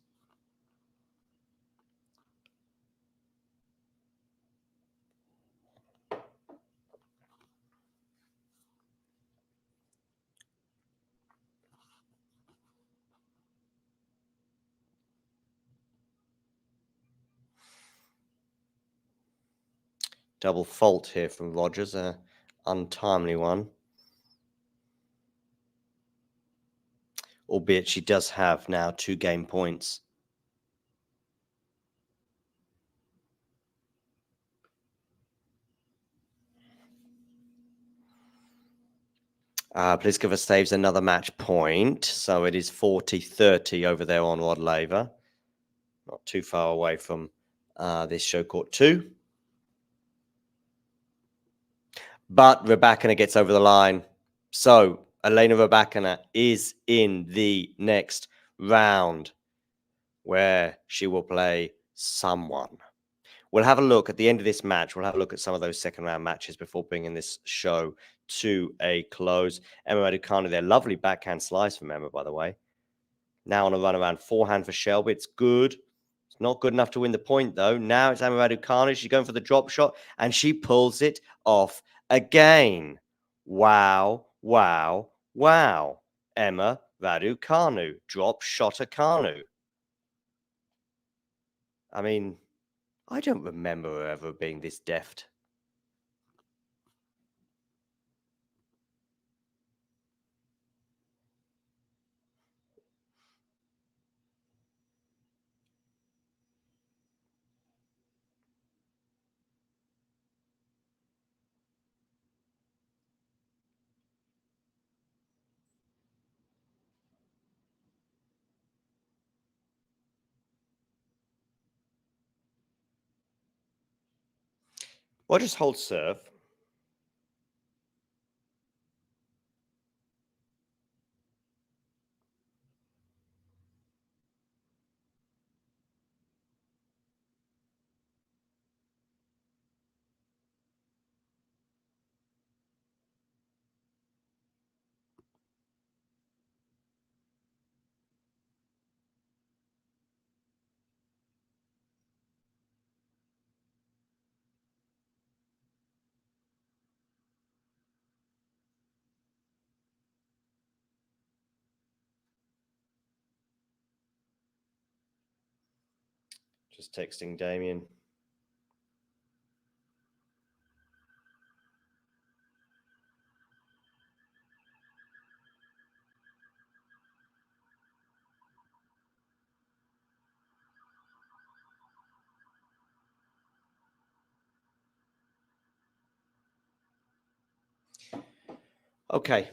Double fault here from Rogers, an untimely one. Albeit she does have now 2 game points. Pliskova saves another match point, so it is 40-30 over there on Rod Laver. Not too far away from this show court 2. But Raducanu gets over the line. So Elena Raducanu is in the next round where she will play someone. We'll have a look at the end of this match. We'll have a look at some of those second round matches before bringing this show to a close. Emma Raducanu there. Lovely backhand slice from Emma, by the way. Now on a run around forehand for Shelby. It's good. It's Not good enough to win the point, though. Now it's Emma Raducanu. She's going for the drop shot, and she pulls it off again. Wow, wow, wow. Emma Raducanu, drop shotter Kanu. I mean, I don't remember her ever being this deft. Well, just hold serve. Just texting Damien. Okay.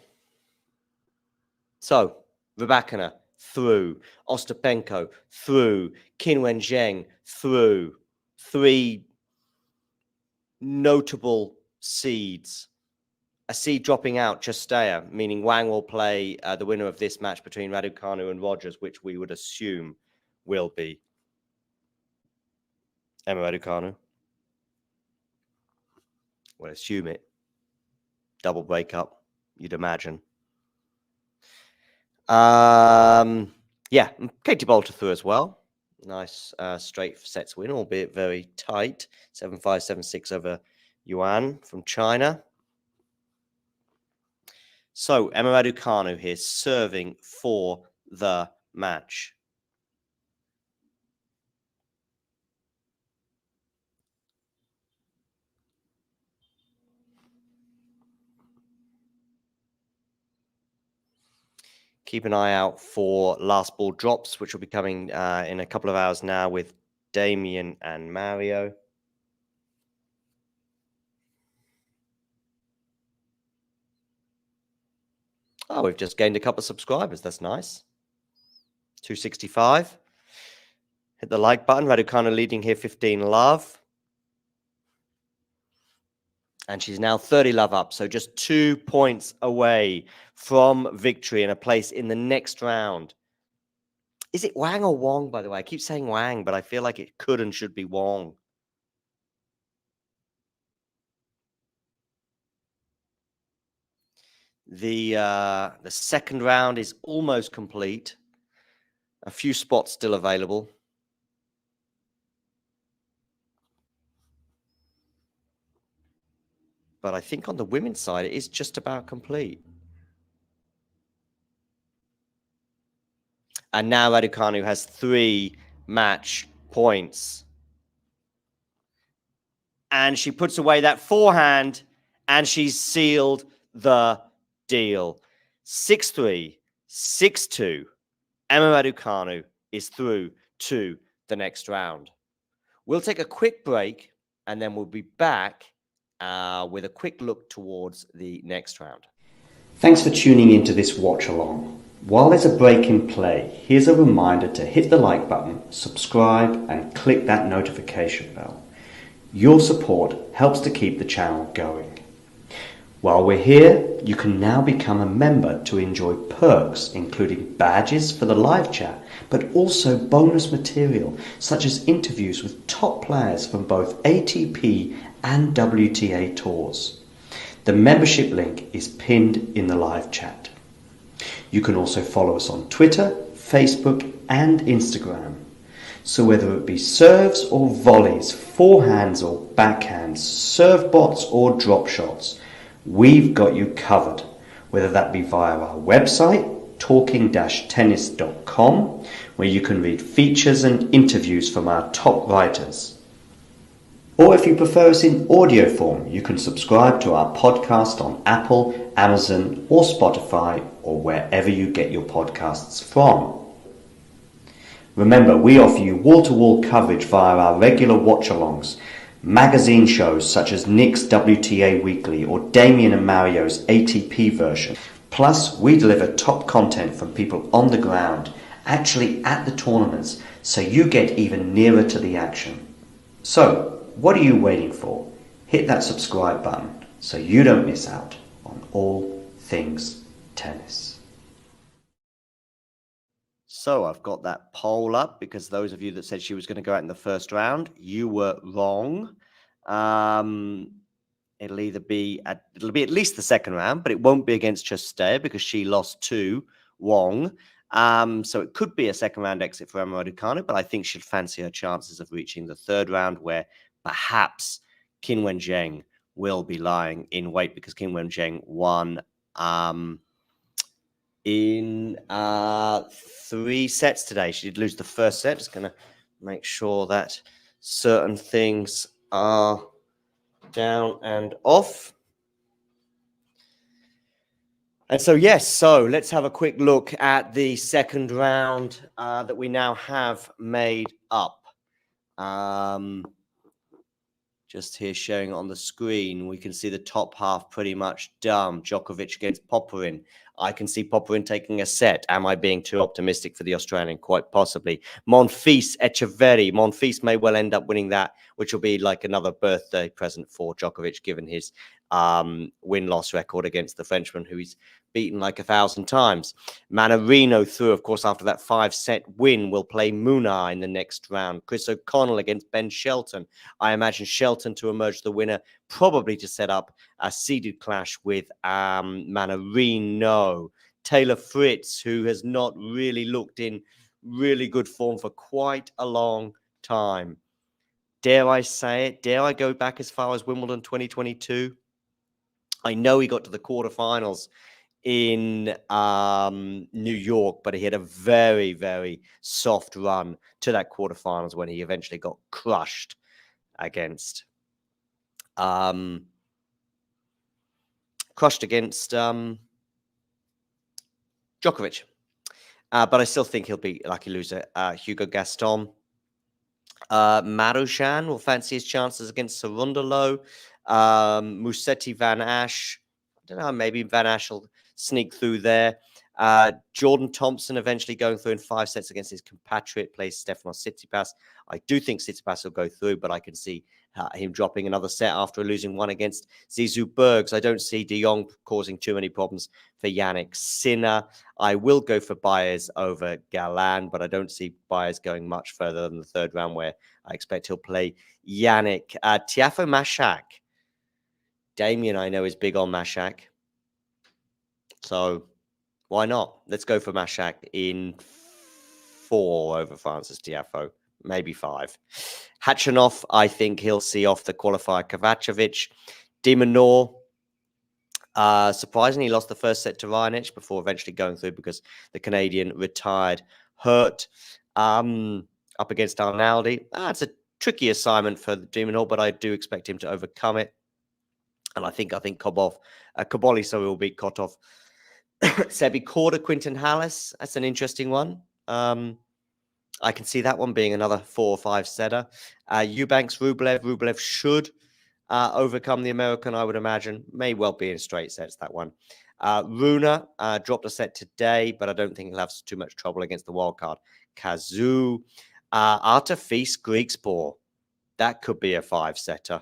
So, Raducanu through, Ostapenko through, Qinwen Zheng through. 3 notable seeds. A seed dropping out, Chastea, meaning Wang will play the winner of this match between Raducanu and Rogers, which we would assume will be Emma Raducanu. We'll assume it. Double breakup, you'd imagine. Yeah, Katie Bolter through as well. Nice straight sets win, albeit very tight. 7-5, 7-6 over Yuan from China. So Emma Raducanu here serving for the match. Keep an eye out for last ball drops, which will be coming in a couple of hours now with Damien and Mario. Oh, we've just gained a couple of subscribers. That's nice. 265. Hit the like button. Raducanu leading here 15 love. And she's now 30 love up. So just 2 points away from victory and a place in the next round. Is it Wang or Wong, by the way? I keep saying Wang, but I feel like it could and should be Wong. The second round is almost complete. A few spots still available. But I think on the women's side, it is just about complete. And now Raducanu has 3 match points. And she puts away that forehand, and she's sealed the deal. 6-3, 6-2. Emma Raducanu is through to the next round. We'll take a quick break, and then we'll be back with a quick look towards the next round. Thanks for tuning into this watch along. While there's a break in play, here's a reminder to hit the like button, subscribe, and click that notification bell. Your support helps to keep the channel going. While we're here, you can now become a member to enjoy perks, including badges for the live chat, but also bonus material, such as interviews with top players from both ATP and WTA tours. The membership link is pinned in the live chat. You can also follow us on Twitter, Facebook, and Instagram. So whether it be serves or volleys, forehands or backhands, serve bots or drop shots, we've got you covered. Whether that be via our website, talking-tennis.com, where you can read features and interviews from our top writers. Or if you prefer us in audio form, you can subscribe to our podcast on Apple, Amazon or Spotify or wherever you get your podcasts from. Remember, we offer you wall-to-wall coverage via our regular watch-alongs, magazine shows such as Nick's WTA Weekly or Damien and Mario's ATP version. Plus, we deliver top content from people on the ground, actually at the tournaments, so you get even nearer to the action. So, what are you waiting for? Hit that subscribe button so you don't miss out on all things tennis. So I've got that poll up because those of you that said she was going to go out in the first round, you were wrong. It'll be at least the second round, but it won't be against Chastea because she lost to Wong. So it could be a second round exit for Emma Raducanu, but I think she'd fancy her chances of reaching the third round where perhaps Qin Wenjing will be lying in wait because Qin Wenjing won in 3 sets today. She did lose the first set. Just going to make sure that certain things are down and off. And so, yes, so let's have a quick look at the second round that we now have made up. Just here showing on the screen, we can see the top half pretty much done. Djokovic against Popyrin. I can see Popyrin taking a set. Am I being too optimistic for the Australian? Quite possibly. Monfils, Echeverry. Monfils may well end up winning that, which will be like another birthday present for Djokovic, given his win-loss record against the Frenchman, who he's beaten like 1,000 times. Mannarino through, of course, after that 5-set win, will play Munar in the next round. Chris O'Connell against Ben Shelton. I imagine Shelton to emerge the winner, probably to set up a seeded clash with Mannarino. Taylor Fritz, who has not really looked in really good form for quite a long time. Dare I say it? Dare I go back as far as Wimbledon 2022? I know he got to the quarterfinals in New York, but he had a very, very soft run to that quarterfinals when he eventually got crushed against Djokovic. But I still think he'll be lucky loser. Hugo Gaston. Marushan will fancy his chances against Cerundolo. Musetti Van Ash. I don't know, maybe Van Ash will sneak through there. Jordan Thompson eventually going through in 5 sets against his compatriot, plays Stefanos Tsitsipas. I do think Tsitsipas will go through, but I can see him dropping another set after losing one against Zizou Bergs. I don't see De Jong causing too many problems for Yannick Sinner. I will go for Baez over Galan, but I don't see Baez going much further than the third round, where I expect he'll play Yannick. Tiafoe Mashak. Damien, I know, is big on Mashak. So why not? Let's go for Mashak in 4 over Francis Tiafoe, maybe 5. Hachanov, I think he'll see off the qualifier Kovacevic. De Minaur, surprisingly lost the first set to Raonic before eventually going through because the Canadian retired hurt. Up against Arnaldi. It's a tricky assignment for De Minaur, but I do expect him to overcome it. And I think Koboli will beat Kotov. Sebi Korda, Quinton Hallis. That's an interesting one. I can see that one being another 4 or 5 setter. Eubanks, Rublev. Rublev should overcome the American, I would imagine. May well be in straight sets, that one. Runa dropped a set today, but I don't think he'll have too much trouble against the wildcard. Kazoo. Artifice, Griekspoor. That could be a 5-setter.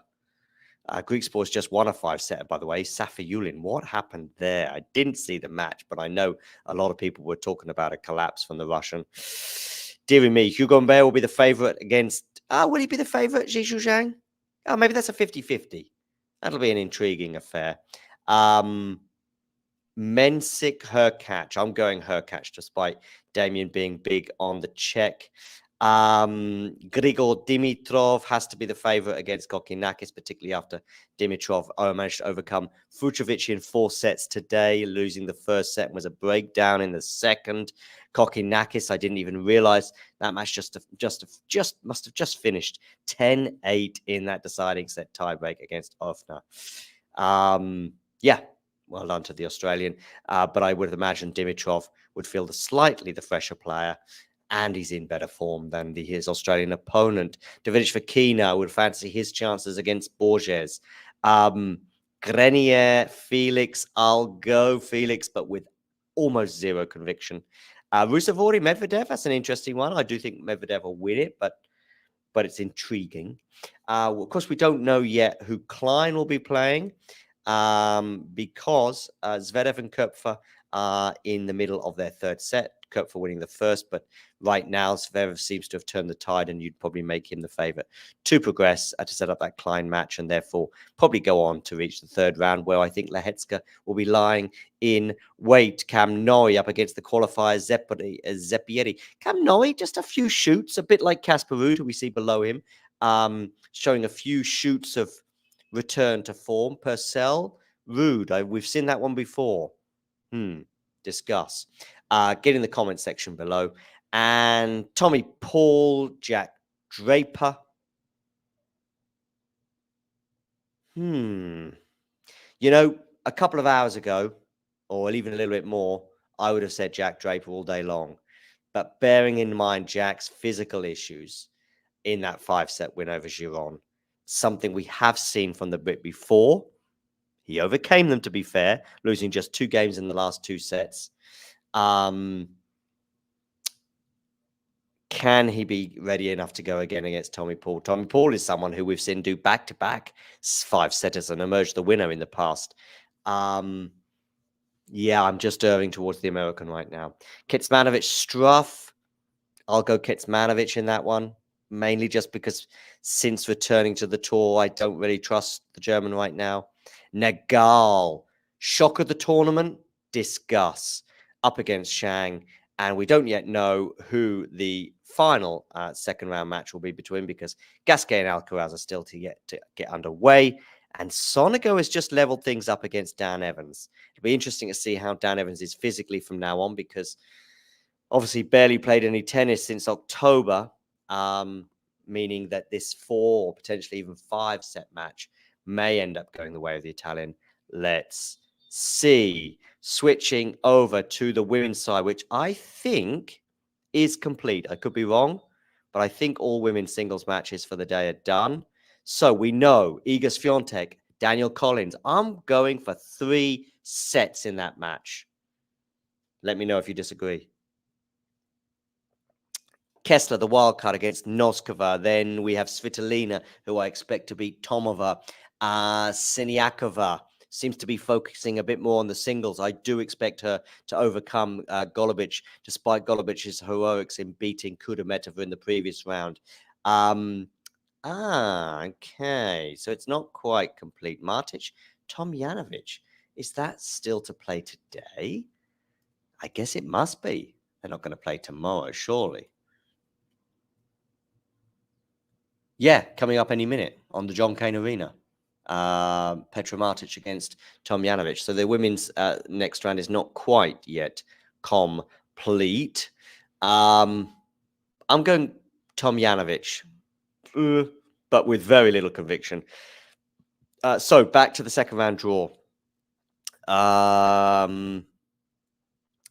Griekspoor's just won a 5-setter, by the way. Safiullin, what happened there? I didn't see the match, but I know a lot of people were talking about a collapse from the Russian. Dear me, Hugo Humbert will be the favourite against... will he be the favourite, Zhizhu Zhang? Oh, maybe that's a 50-50. That'll be an intriguing affair. Mensik, Hurkacz. I'm going Hurkacz, despite Damien being big on the Czech. Grigor Dimitrov has to be the favourite against Kokinakis, particularly after Dimitrov managed to overcome Fucsovics in 4 sets today, losing the first set and was a breakdown in the second. Kokinakis, I didn't even realise that match must have just finished 10-8 in that deciding set tiebreak against Ofner. Yeah, well done to the Australian, but I would imagine Dimitrov would feel slightly the fresher player, and he's in better form than his Australian opponent. Davidovich Fokina would fancy his chances against Borges. Grenier, Felix, I'll go Felix, but with almost zero conviction. Rusevori, Medvedev, that's an interesting one. I do think Medvedev will win it, but it's intriguing. Of course, we don't know yet who Klein will be playing, because Zverev and Koepfer are in the middle of their third set. Koepfer winning the first, but right now Zverev seems to have turned the tide, and you'd probably make him the favourite to progress to set up that Klein match, and therefore probably go on to reach the third round, where I think Lehecka will be lying in wait. Cam Norrie up against the qualifier Zeppieri. Cam Norrie, just a few shoots, a bit like Casper Ruud, who we see below him, showing a few shoots of return to form. Purcell, Ruud, we've seen that one before. Discuss. Get in the comment section below. And Tommy Paul, Jack Draper. You know, a couple of hours ago, or even a little bit more, I would have said Jack Draper all day long. But bearing in mind Jack's physical issues in that 5-set win over Giron, something we have seen from the Brit before. He overcame them, to be fair, losing just 2 games in the last 2 sets. Can he be ready enough to go again against Tommy Paul? Tommy Paul is someone who we've seen do back-to-back 5-setters and emerge the winner in the past. Yeah, I'm just erring towards the American right now. Kecmanovic, Struff. I'll go Kecmanovic in that one, mainly just because since returning to the tour, I don't really trust the German right now. Nagal, shock of the tournament, discuss, up against Shang. And we don't yet know who the final second round match will be between, because Gasquet and Alcaraz are still to get underway. And Sonego has just leveled things up against Dan Evans. It'll be interesting to see how Dan Evans is physically from now on, because obviously barely played any tennis since October, meaning that this 4 or potentially even 5-set match may end up going the way of the Italian. Let's see. Switching over to the women's side, which I think is complete. I could be wrong, but I think all women's singles matches for the day are done. So we know Iga Swiatek, Daniel Collins. I'm going for 3 sets in that match. Let me know if you disagree. Kessler, the wild card against Noskova. Then we have Svitolina, who I expect to beat Tomova. Siniakova seems to be focusing a bit more on the singles. I do expect her to overcome Golubic, despite Golubic's heroics in beating Kudermetova in the previous round. Okay. So it's not quite complete. Martic, Tomjanovic. Is that still to play today? I guess it must be. They're not going to play tomorrow, surely. Yeah, coming up any minute on the John Cain Arena. Petra Martic against Tomjanovic. So the women's next round is not quite yet complete. I'm going Tomjanovic, but with very little conviction. So back to the second round draw.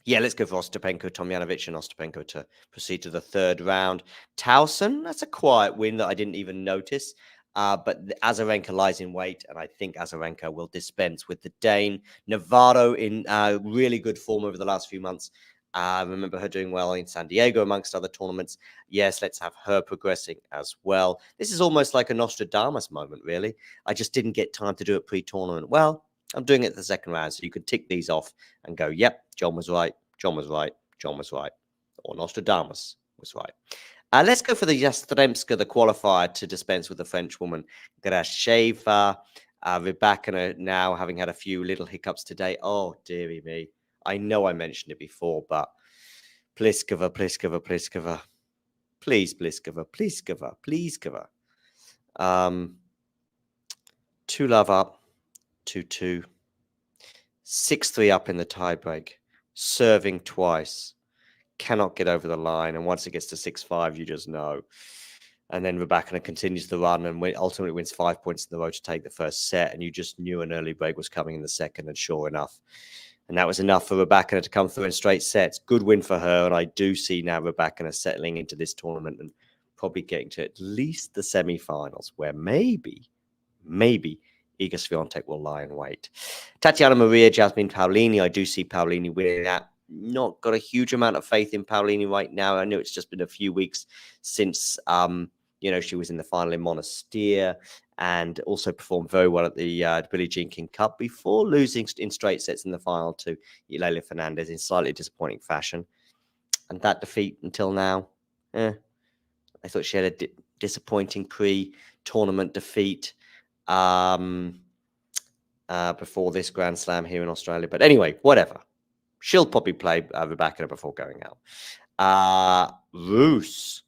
Yeah, let's go for Ostapenko, Tomjanovic, and Ostapenko to proceed to the third round. Towson, that's a quiet win that I didn't even notice. But Azarenka lies in wait, and I think Azarenka will dispense with the Dane. Navarro in really good form over the last few months. I remember her doing well in San Diego, amongst other tournaments. Yes, let's have her progressing as well. This is almost like a Nostradamus moment, really. I just didn't get time to do it pre-tournament. Well, I'm doing it the second round, so you can tick these off and go, yep, John was right, John was right, John was right. Or Nostradamus was right. Let's go for the Yastremska, the qualifier, to dispense with the French woman, Grasheva. Rybakina now having had a few little hiccups today. Oh, dearie me. I know I mentioned it before, but Pliskova. Please, Pliskova, Pliskova, Pliskova. 2-love up, 2-2. 6-3 up in the tiebreak. Serving twice. Cannot get over the line. And once it gets to 6-5, you just know. And then Raducanu continues the run and ultimately wins 5 points in the row to take the first set. And you just knew an early break was coming in the second, and sure enough. And that was enough for Raducanu to come through in straight sets. Good win for her. And I do see now Raducanu settling into this tournament and probably getting to at least the semi-finals, where maybe Iga Swiatek will lie in wait. Tatiana Maria, Jasmine Paolini. I do see Paolini winning that. Not got a huge amount of faith in Paolini right now. I know it's just been a few weeks since she was in the final in Monastir and also performed very well at the Billie Jean King Cup before losing in straight sets in the final to Leila Fernandez in slightly disappointing fashion. And that defeat until now, I thought she had a disappointing pre-tournament defeat before this Grand Slam here in Australia. But anyway, whatever. She'll probably play Raducanu before going out. Roos,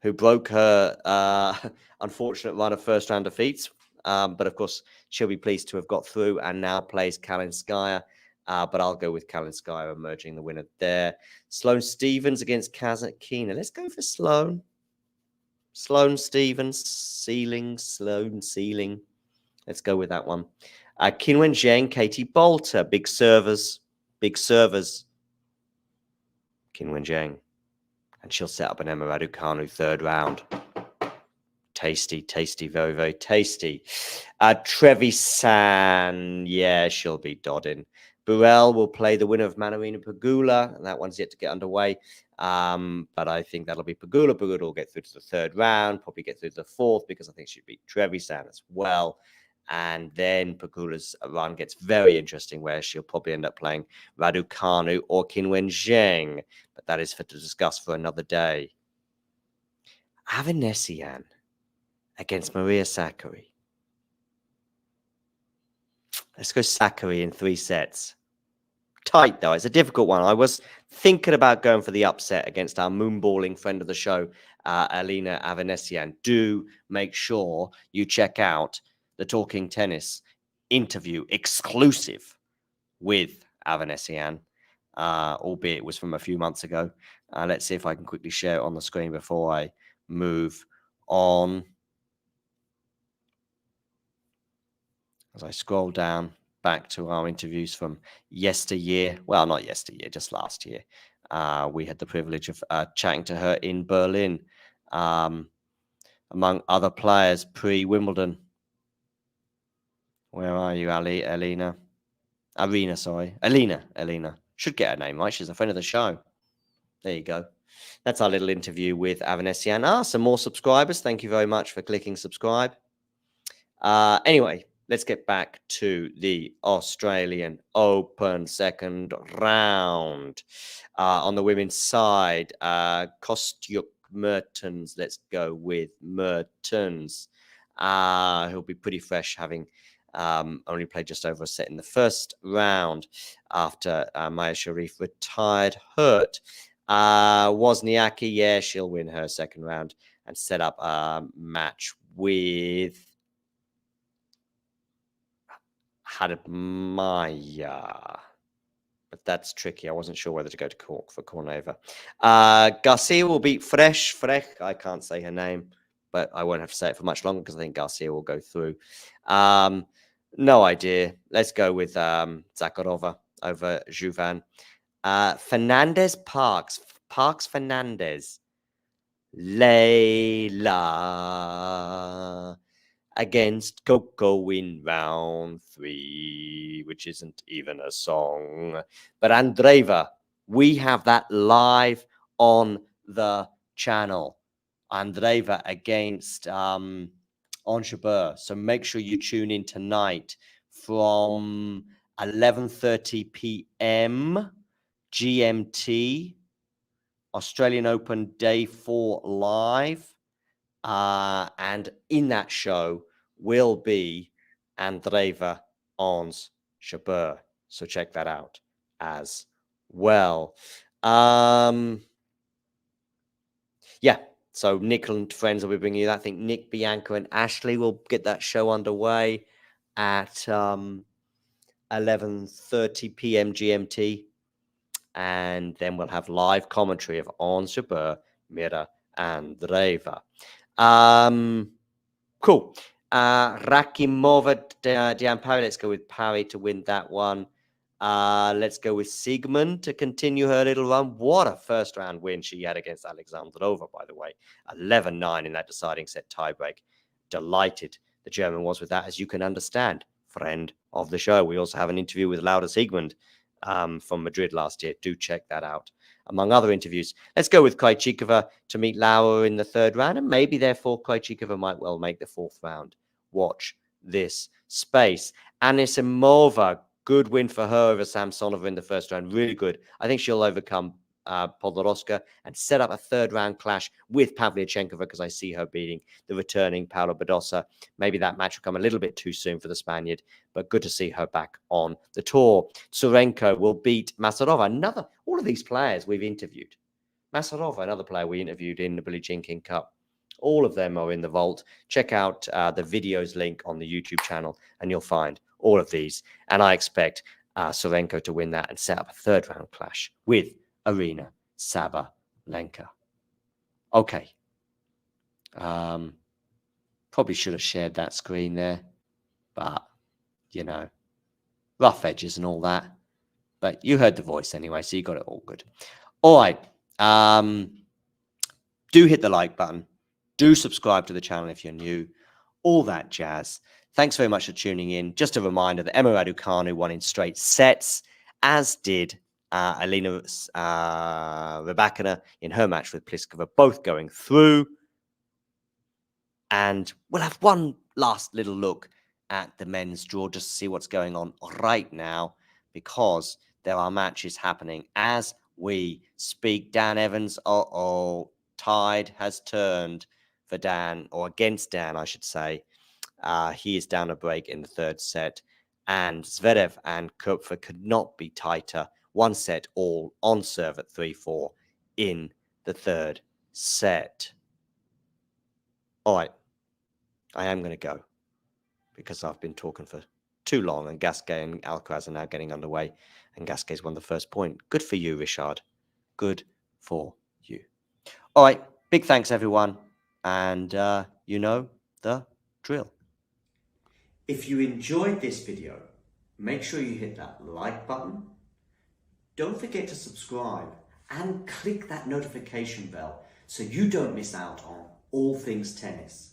who broke her unfortunate run of first-round defeats. But, of course, she'll be pleased to have got through and now plays Kalinskaya. But I'll go with Kalinskaya emerging the winner there. Sloane Stephens against Kasatkina. Let's go for Sloane. Sloane Stephens, Sloane ceiling. Let's go with that one. Qinwen Zheng, Katie Bolter, big servers. Qinwen Zheng. And she'll set up an Emma Raducanu third round. Tasty, very, very tasty. Trevisan, yeah, she'll be Dodin. Burrell will play the winner of Manarina Pegula, and that one's yet to get underway. But I think that'll be Pegula. Pegula will get through to the third round, probably get through to the fourth, because I think she'd beat Trevisan as well. And then Pegula's run gets very interesting, where she'll probably end up playing Raducanu or Qinwen Zheng. But that is to discuss for another day. Avanesian against Maria Sakkari. Let's go Sakkari in 3 sets. Tight, though. It's a difficult one. I was thinking about going for the upset against our moonballing friend of the show, Alina Avanesian. Do make sure you check out the Talking Tennis interview exclusive with Avanesian, albeit it was from a few months ago. Let's see if I can quickly share it on the screen before I move on. As I scroll down back to our interviews from yesteryear. Well, not yesteryear, just last year. We had the privilege of chatting to her in Berlin, among other players pre-Wimbledon. Where are you, Alina? Arena, sorry. Alina. Should get her name right. She's a friend of the show. There you go. That's our little interview with Avanesian. Some more subscribers. Thank you very much for clicking subscribe. Anyway, let's get back to the Australian Open second round. On the women's side, Kostyuk Mertens. Let's go with Mertens. He'll be pretty fresh, having only played just over a set in the first round after Maya Sharif retired hurt. Wozniacki, yeah, she'll win her second round and set up a match with Hadmaya. But that's tricky. I wasn't sure whether to go to Cork for Corneva. Garcia will beat Frech. I can't say her name, but I won't have to say it for much longer because I think Garcia will go through. No idea. Let's go with Zakharova over Juvan. Fernandez Parks Fernandez. Leila against Coco in round 3, which isn't even a song. But Andreeva, we have that live on the channel. Andreeva against Ons Jabeur. So make sure you tune in tonight from 11:30 p.m. GMT, Australian Open Day 4 live. And in that show will be Andreeva Ons Jabeur. So check that out as well. yeah, so Nick and friends will be bringing you that. I think Nick, Bianca, and Ashley will get that show underway at 11:30 p.m. GMT. And then we'll have live commentary of On Super, Mira, and Reva. Cool. Rakimova, Diane Parry. Let's go with Parry to win that one. Let's go with Sigmund to continue her little run. What a first round win she had against Alexandrova, by the way. 11-9 in that deciding set tiebreak. Delighted the German was with that, as you can understand. Friend of the show. We also have an interview with Laura Sigmund from Madrid last year. Do check that out. Among other interviews, let's go with Krejcikova to meet Laura in the third round, and maybe therefore Krejcikova might well make the fourth round. Watch this space. Anisimova, good win for her over Samsonova in the first round. Really good. I think she'll overcome Podoroska and set up a third round clash with Pavlyuchenkova, because I see her beating the returning Paula Badosa. Maybe that match will come a little bit too soon for the Spaniard, but good to see her back on the tour. Tsurenko will beat Masarova. All of these players we've interviewed. Masarova, another player we interviewed in the Billie Jean King Cup. All of them are in the vault. Check out the videos link on the YouTube channel and you'll find all of these. And I expect Tsurenko to win that and set up a third round clash with Arina Sabalenka. Okay. Probably should have shared that screen there, but you know, rough edges and all that. But you heard the voice anyway, so you got it all good. All right. Do hit the like button. Do subscribe to the channel if you're new. All that jazz. Thanks very much for tuning in. Just a reminder that Emma Raducanu won in straight sets, as did Elena Rybakina in her match with Pliskova, both going through. And we'll have one last little look at the men's draw just to see what's going on right now, because there are matches happening as we speak. Dan Evans, tide has turned for Dan, or against Dan, I should say. He is down a break in the third set, and Zverev and Kupfer could not be tighter. One set all on serve at 3-4 in the third set. All right, I am going to go because I've been talking for too long, and Gasquet and Alcaraz are now getting underway, and Gasquet's won the first point. Good for you, Richard. Good for you. All right, big thanks, everyone, and you know the drill. If you enjoyed this video, make sure you hit that like button. Don't forget to subscribe and click that notification bell so you don't miss out on all things tennis.